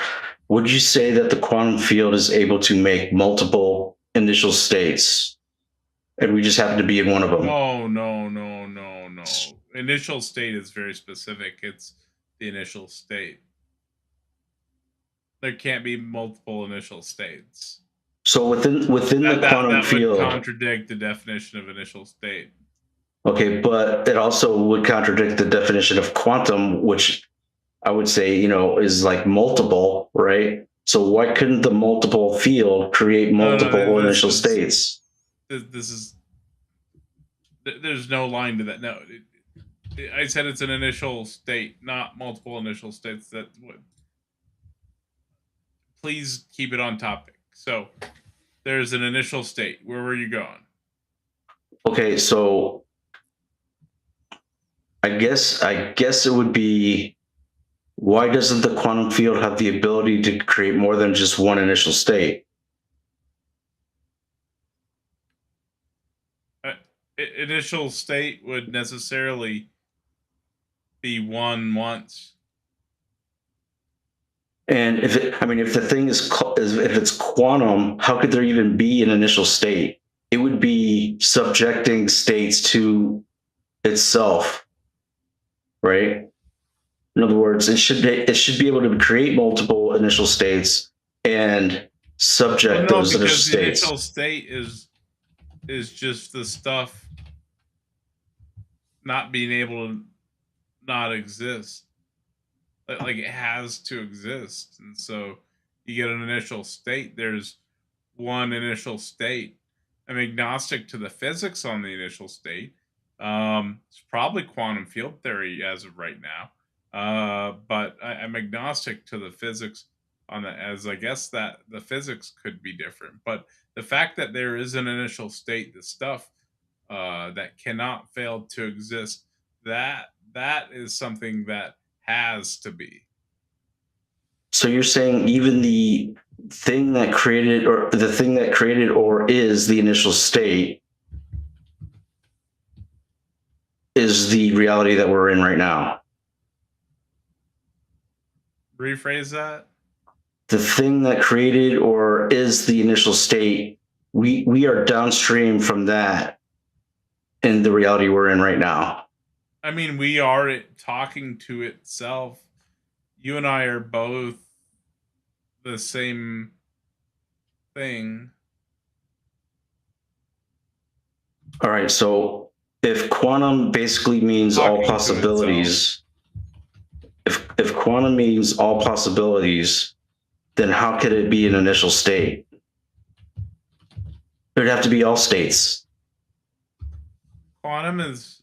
S1: Would you say that the quantum field is able to make multiple initial states, and we just happen to be in one of them?
S5: Oh no, no, no, no. Initial state is very specific. It's the initial state. There can't be multiple initial states.
S1: So within the quantum
S5: That would
S1: field,
S5: contradict the definition of initial state.
S1: okay, but it also would contradict the definition of quantum, which I would say, is like multiple, right? So why couldn't the multiple field create
S5: No,
S1: multiple initial states?
S5: this is there's no line to that. No, I said it's an initial state, not multiple initial states. That would please keep it on topic. So there's an initial state. Where were you going?
S1: Okay, so I guess it would be, why doesn't the quantum field have the ability to create more than just one initial state?
S5: Initial state would necessarily be one once.
S1: And if the thing is if it's quantum, how could there even be an initial state? It would be subjecting states to itself, right? In other words, it should be able to create multiple initial states and subject
S5: Well, no,
S1: those initial
S5: because the
S1: states.
S5: initial state is just the stuff not being able to not exist. Like it has to exist, and so you get an initial state. There's one initial state. I'm agnostic to the physics on the initial state. It's probably quantum field theory as of right now, but I'm agnostic to the physics on that, as I guess that the physics could be different. But the fact that there is an initial state, the stuff that cannot fail to exist, that is something that has to be.
S1: So you're saying even the thing that created or is the initial state is the reality that we're in right now.
S5: Rephrase that.
S1: The thing that created or is the initial state, we are downstream from that in the reality we're in right now.
S5: I mean, we are talking to itself. You and I are both the same thing.
S1: All right, so if quantum basically means all
S5: Talking to
S1: possibilities, if quantum means all possibilities, then how could it be an initial state? It would have to be all states.
S5: Quantum is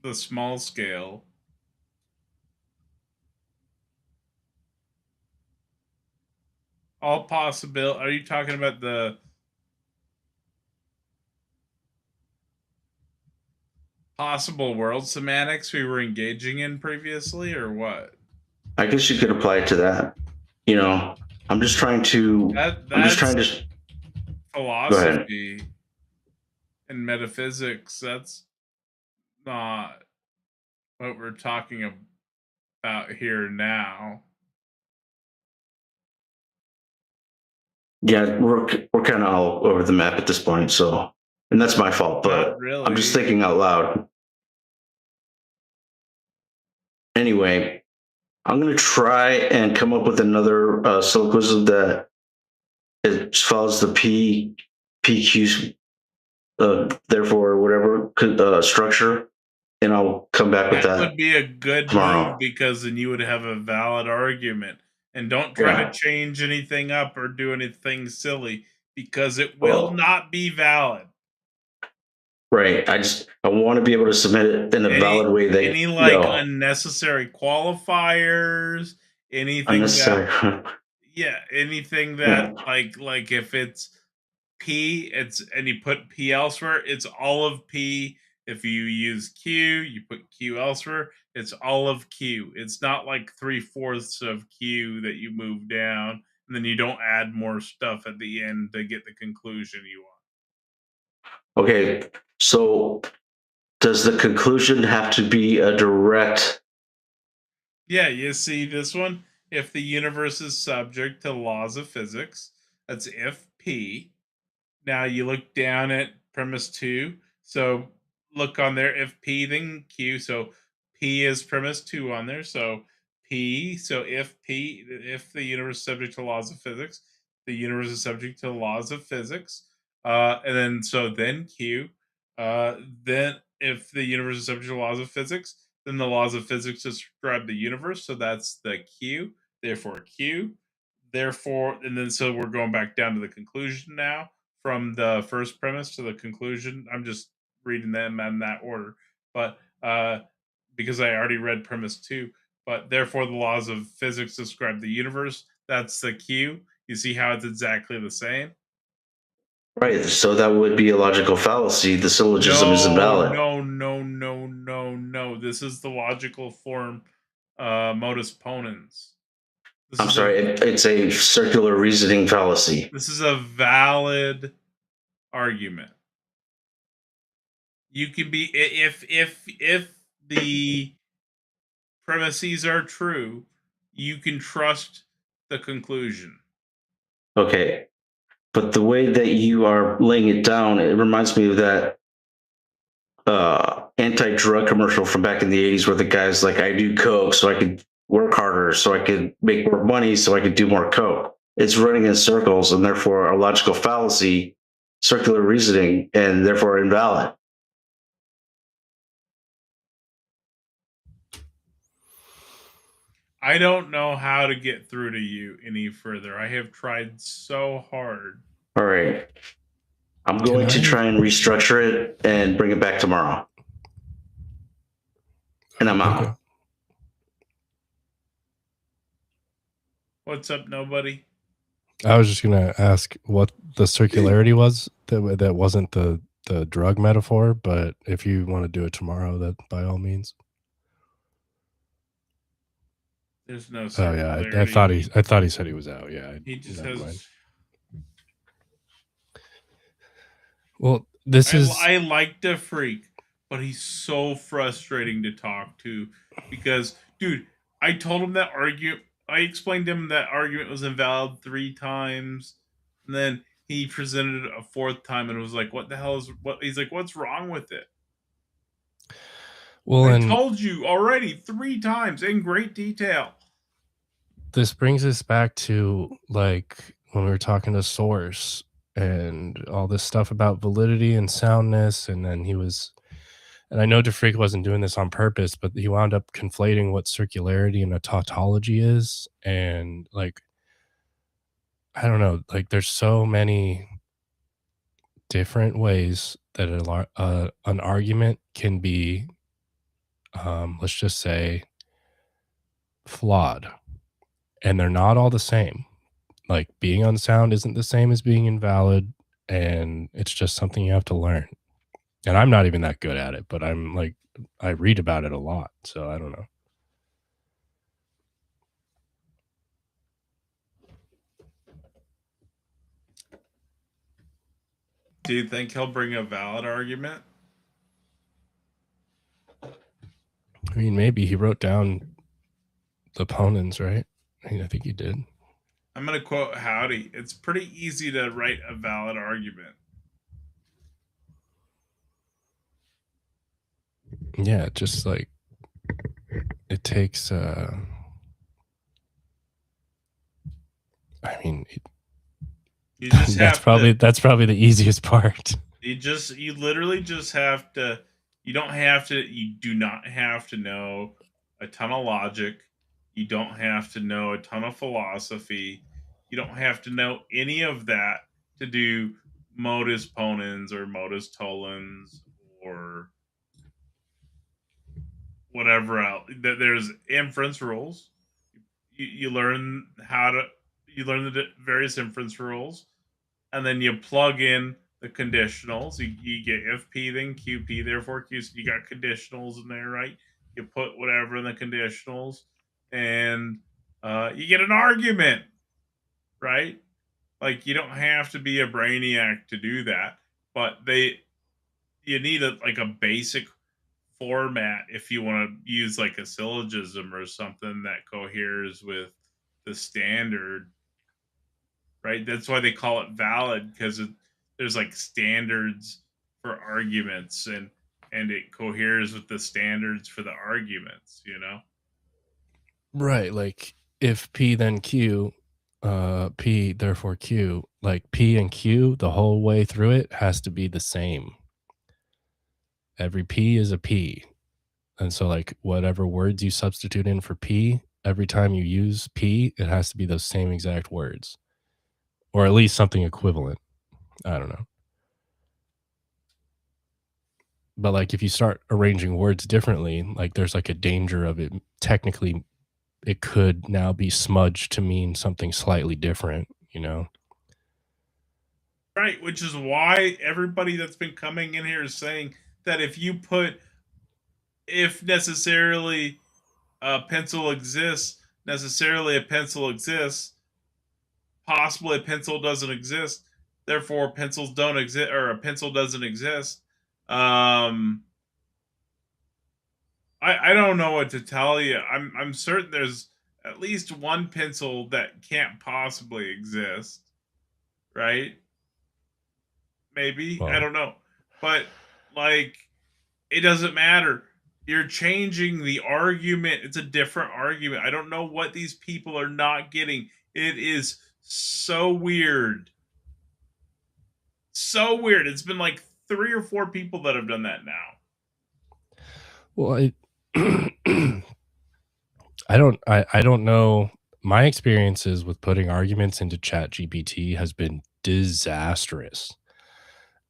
S5: the small scale. All possible. Are you talking about the possible world semantics we were engaging in previously, or what?
S1: I guess you could apply it to that. You know, I'm just trying to.
S5: That's philosophy and metaphysics. That's not what we're talking about here now.
S1: Yeah, we're kind of all over the map at this point, so, and that's my fault. But
S5: Not really.
S1: I'm just thinking out loud. Anyway, I'm gonna try and come up with another syllogism that it follows the PQ, therefore whatever structure, and I'll come back with
S5: That
S1: that
S5: would be a good
S1: tomorrow.
S5: move because then you would have a valid argument. And don't try
S1: Yeah.
S5: to change anything up or do anything silly because it will
S1: Well,
S5: not be valid.
S1: right. I want to be able to submit it in a valid way that
S5: Any like unnecessary qualifiers, anything
S1: unnecessary.
S5: anything
S1: Yeah.
S5: that like if it's P, it's and you put P elsewhere, it's all of P. If you use Q, you put Q elsewhere, it's all of Q. It's not like 3/4 of Q that you move down and then you don't add more stuff at the end to get the conclusion you want.
S1: Okay, so does the conclusion have to be a direct?
S5: Yeah, you see this one? If the universe is subject to laws of physics, that's if P. Now you look down at premise 2. So look on there, if P then Q. So P is premise 2 on there. So P, so if the universe is subject to laws of physics, the universe is subject to laws of physics. And then so then Q. Then if the universe is subject to laws of physics, then the laws of physics describe the universe. So that's the Q. Therefore Q. Therefore, and then so we're going back down to the conclusion now from the first premise to the conclusion. I'm just reading them in that order, but because I already read premise 2. But therefore, the laws of physics describe the universe. That's the Q. You see how it's exactly the same?
S1: Right, so that would be a logical fallacy. The syllogism is invalid.
S5: No. This is the logical form modus ponens.
S1: I'm sorry, it's a circular reasoning fallacy.
S5: This is a valid argument. You can be if the premises are true, you can trust the conclusion.
S1: Okay, but the way that you are laying it down, it reminds me of that anti-drug commercial from back in the 80s where the guy's like, I do coke so I could work harder, so I could make more money, so I could do more coke. It's running in circles and therefore a logical fallacy, circular reasoning, and therefore invalid.
S5: I don't know how to get through to you any further. I have tried so hard.
S1: All right. I'm going to try and restructure it and bring it back tomorrow. And I'm out.
S3: Okay.
S5: What's up, nobody?
S3: I was just gonna ask what the circularity was that wasn't the drug metaphor, but if you want to do it tomorrow, that by all means.
S5: There's no
S3: Oh yeah,
S5: circularity.
S3: I thought he said he was out. Yeah,
S5: He just
S3: never
S5: has.
S3: mind. Well, this is
S5: I like the freak, but he's so frustrating to talk to because, dude, I told him that argument. I explained to him that argument was invalid 3 times, and then he presented it a 4th time and was like, "What the hell is what?" He's like, "What's wrong with it?"
S3: well,
S5: I
S3: and
S5: told you already 3 times in great detail.
S3: this brings us back to like when we were talking to Source and all this stuff about validity and soundness, and then he was, and I know DeFreak wasn't doing this on purpose, but he wound up conflating what circularity and a tautology is, and like I don't know, like there's so many different ways that an argument can be, let's just say, flawed, and they're not all the same. Like being unsound isn't the same as being invalid, and it's just something you have to learn. And I'm not even that good at it, but I'm like, I read about it a lot, so I don't know.
S5: Do you think he'll bring a valid argument?
S3: I mean, maybe he wrote down the opponents, right? I think he did.
S5: I'm going to quote Howdy. It's pretty easy to write a valid argument.
S3: Yeah, just like it takes I mean,
S5: You just
S3: that's probably the easiest part.
S5: You literally just have to, you do not have to know a ton of logic. You don't have to know a ton of philosophy. You don't have to know any of that to do modus ponens or modus tollens or whatever else. There's inference rules. You learn you learn the various inference rules, and then you plug in the conditionals. You get if P, then QP, therefore Q. So you got conditionals in there, right? You put whatever in the conditionals, and you get an argument, right? Like you don't have to be a brainiac to do that, but you need a basic format if you want to use like a syllogism or something that coheres with the standard, right? That's why they call it valid, because there's like standards for arguments, and it coheres with the standards for the arguments, you know?
S3: Right, like if P then Q, P therefore Q, like P and Q the whole way through it has to be the same. Every P is a P. And so like whatever words you substitute in for P, every time you use P, it has to be those same exact words. Or at least something equivalent. I don't know. But like if you start arranging words differently, like there's like a danger of it technically it could now be smudged to mean something slightly different, you know?
S5: Right, which is why everybody that's been coming in here is saying that if necessarily a pencil exists, necessarily a pencil exists, possibly a pencil doesn't exist, therefore pencils don't exist, or a pencil doesn't exist. I don't know what to tell you. I'm certain there's at least one pencil that can't possibly exist, right? Maybe, I
S3: Well,
S5: don't know, but like It doesn't matter. You're changing the argument. It's a different argument. I don't know what these people are not getting. It is so weird. So weird. It's been like 3 or 4 people that have done that now.
S3: Well, I don't know. My experiences with putting arguments into Chat GPT has been disastrous.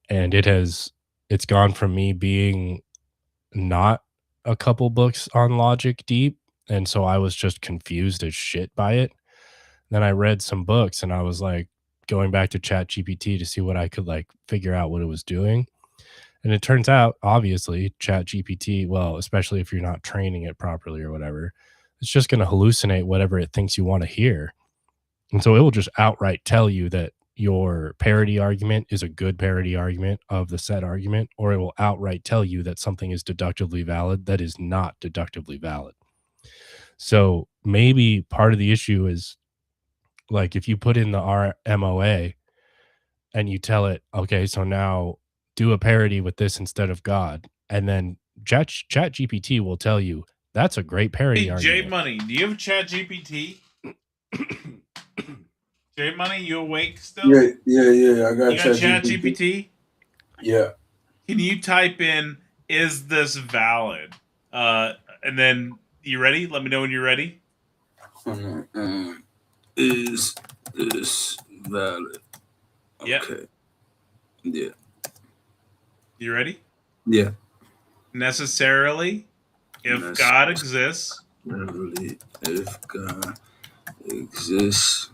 S3: And it's gone from me being not a couple books on logic deep, and so I was just confused as shit by it. Then I read some books and I was like going back to Chat GPT to see what I could like figure out what it was doing. And it turns out, obviously, Chat GPT, well, especially if you're not training it properly or whatever, it's just going to hallucinate whatever it thinks you want to hear. And so it will just outright tell you that your parody argument is a good parody argument of the said argument, or it will outright tell you that something is deductively valid that is not deductively valid. So maybe part of the issue is like if you put in the RMOA and you tell it, okay, so now do a parody with this instead of God, and then Chat GPT will tell you that's a great parody
S5: Hey,
S3: argument.
S5: J Money, do you have Chat GPT? J Money, you awake still?
S2: Yeah. I got
S5: You got Chat GPT?
S2: Yeah.
S5: Can you type in "Is this valid?" And then you ready? Let me know when you're ready.
S2: Is this valid?
S5: Yep.
S2: Okay. Yeah.
S5: You ready?
S2: Yeah.
S5: Necessarily, if God exists,
S2: If God exists,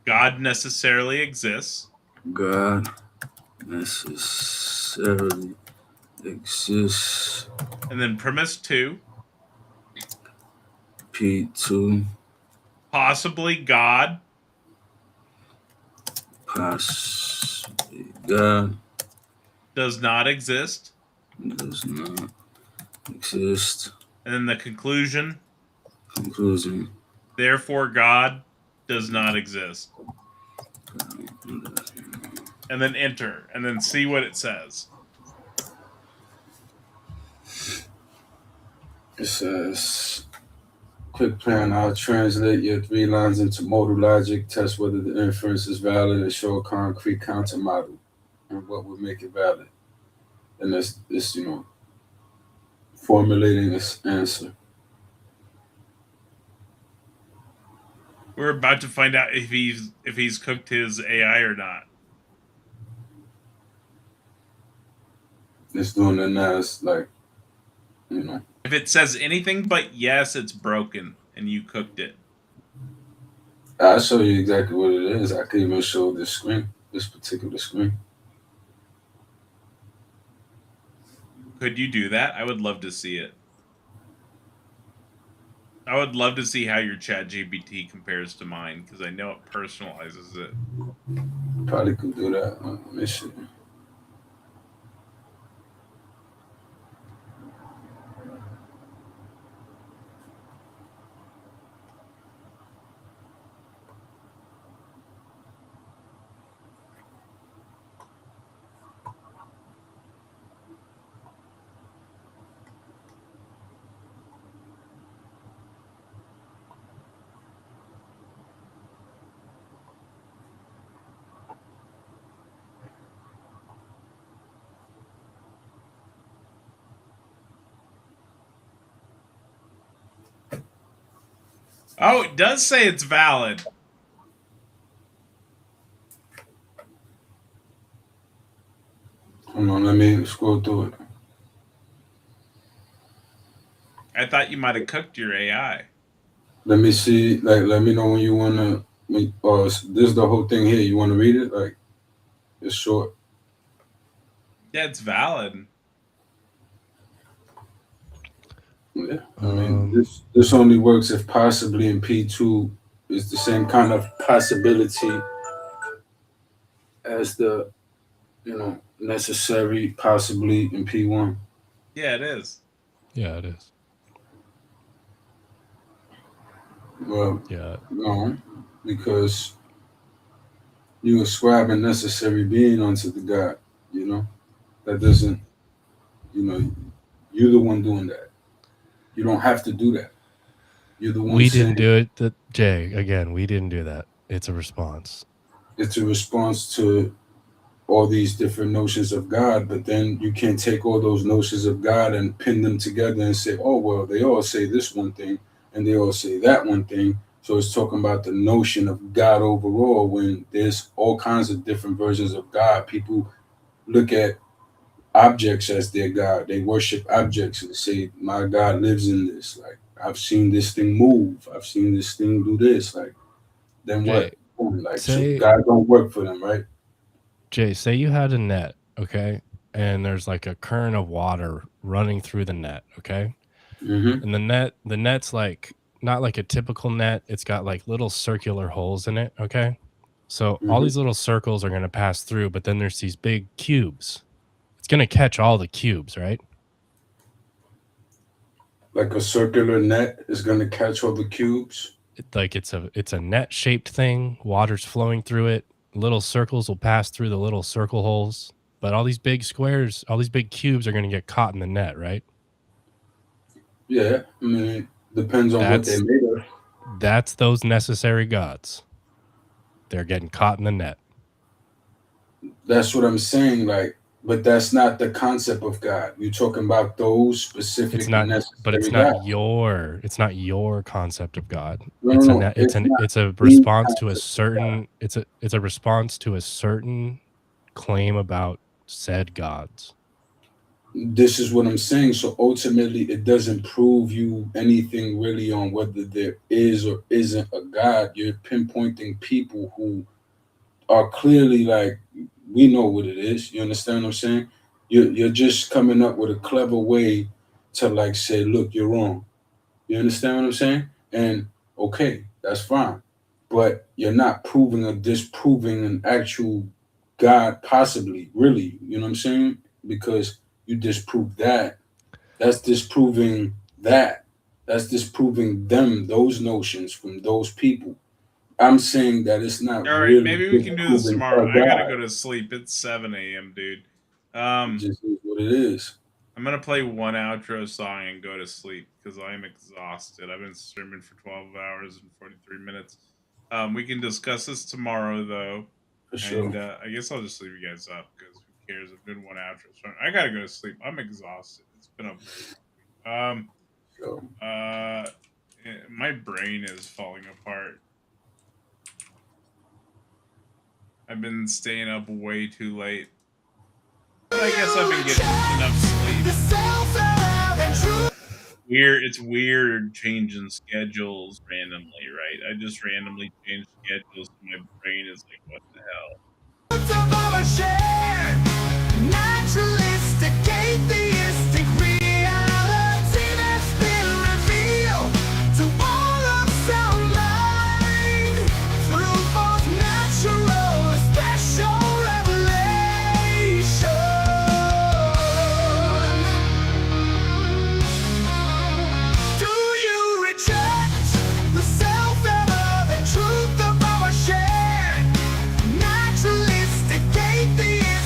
S5: God necessarily exists.
S2: God necessarily exists.
S5: And then premise 2,
S2: P2,
S5: possibly God
S2: possibly God
S5: does not exist.
S2: does not exist.
S5: And then the conclusion,
S2: Conclusion.
S5: therefore God does not exist. And then enter, and then see what it says.
S2: It says, quick plan, I'll translate your 3 lines into modal logic, test whether the inference is valid, and show a concrete counter model and what would make it valid. And that's this, formulating this answer.
S5: We're about to find out if he's cooked his AI or not.
S2: It's doing it now. It's like,
S5: If it says anything but yes, it's broken and you cooked it.
S2: I'll show you exactly what it is. I could even show this screen, this particular screen.
S5: Could you do that? I would love to see it. I would love to see how your Chat GPT compares to mine, because I know it personalizes it.
S2: Probably could do that. Let me see.
S5: Oh, it does say it's valid.
S2: Hold on, let me scroll through it.
S5: I thought you might have cooked your AI.
S2: Let me see. Let me know when you wanna. This is the whole thing here. You want to read it? Like, it's short.
S5: Yeah, it's valid.
S2: Yeah. I mean, this only works if possibly in P2 is the same kind of possibility as the, necessary possibly in P1.
S5: Yeah, it is.
S3: Yeah, it is.
S2: Well,
S3: Yeah.
S2: no, because you ascribe a necessary being unto the God, that doesn't, You're the one doing that. You don't have to do that. You're the one
S3: We
S2: saying
S3: didn't do it. Jay, again, we didn't do that. It's a response.
S2: it's a response to all these different notions of God, but then you can't take all those notions of God and pin them together and say, oh, well, they all say this one thing and they all say that one thing. So it's talking about the notion of God overall when there's all kinds of different versions of God. People look at objects as their God. They worship objects and say, my God lives in this. Like, I've seen this thing move. I've seen this thing do this. Like, then
S3: Jay,
S2: what? Like, so
S3: say
S2: God don't work for them, right?
S3: Jay, say you had a net, okay? And there's like a current of water running through the net, okay?
S2: Mm-hmm.
S3: And the net's like not like a typical net. It's got like little circular holes in it, okay? So all
S2: Mm-hmm.
S3: these little circles are going to pass through, but then there's these big cubes. It's going to catch all the cubes, right?
S2: Like a circular net is going to catch all the cubes.
S3: Like it's a net shaped thing. Water's flowing through it. Little circles will pass through the little circle holes, but all these big squares, all these big cubes are going to get caught in the net, right?
S2: Yeah, I mean, depends on what they're made of.
S3: That's those necessary gods. They're getting caught in the net.
S2: That's what I'm saying. Like, but that's not the concept of God. You're talking about those specific
S3: It's not,
S2: necessary
S3: but it's not
S2: gods.
S3: your concept of God.
S2: No,
S3: It's
S2: no,
S3: a
S2: no.
S3: net,
S2: It's not
S3: it's a
S2: the
S3: response to a
S2: concept of God.
S3: certain it's a response to a certain claim about said gods.
S2: This is what I'm saying. So ultimately, it doesn't prove you anything really on whether there is or isn't a God. You're pinpointing people who are clearly like, we know what it is. You understand what I'm saying? You're just coming up with a clever way to like say, look, you're wrong. You understand what I'm saying? And okay, that's fine. But you're not proving or disproving an actual God, possibly, really. You know what I'm saying? Because you disprove that. That's disproving that. That's disproving them, those notions from those people. I'm saying that it's not
S5: All right,
S2: really
S5: maybe we can do this
S2: disproving
S5: tomorrow.
S2: a
S5: I gotta
S2: God.
S5: go to sleep. It's 7 a.m., dude.
S2: It just is what it is.
S5: I'm gonna play one outro song and go to sleep because I am exhausted. I've been streaming for 12 hours and 43 minutes. We can discuss this tomorrow though,
S2: For sure.
S5: and I guess I'll just leave you guys up because who cares? I've been one outro song. I gotta go to sleep. I'm exhausted. It's been a very long week.
S2: So,
S5: My brain is falling apart. I've been staying up way too late. But I guess I've been getting enough sleep. It's weird changing schedules randomly, right? I just randomly change schedules and my brain is like, what the hell? Naturalistic, atheistic reality that's been revealed to all of sound mind through both natural and special revelation. Do you reject the self-evident truth of our shared naturalistic atheism?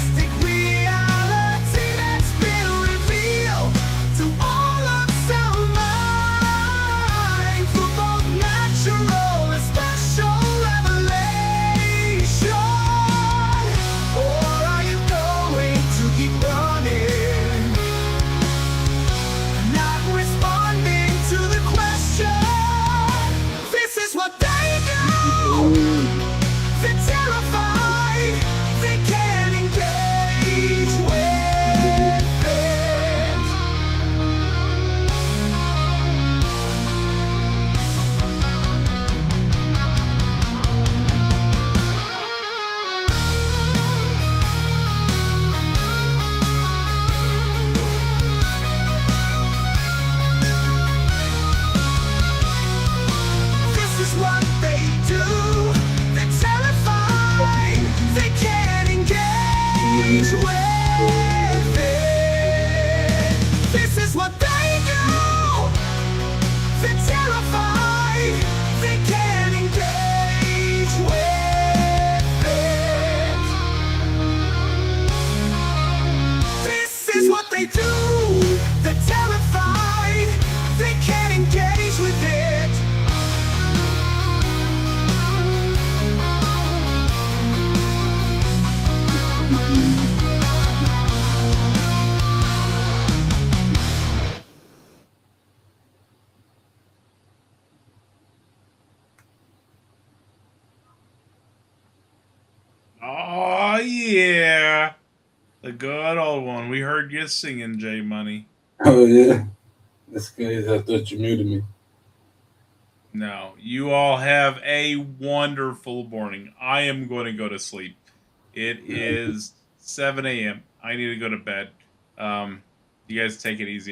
S5: yeah. The good old one. We heard you singing, J Money.
S2: Oh yeah, that's crazy. I thought you muted me.
S5: No, you all have a wonderful morning. I am going to go to sleep. It is 7 a.m. I need to go to bed. You guys take it easy.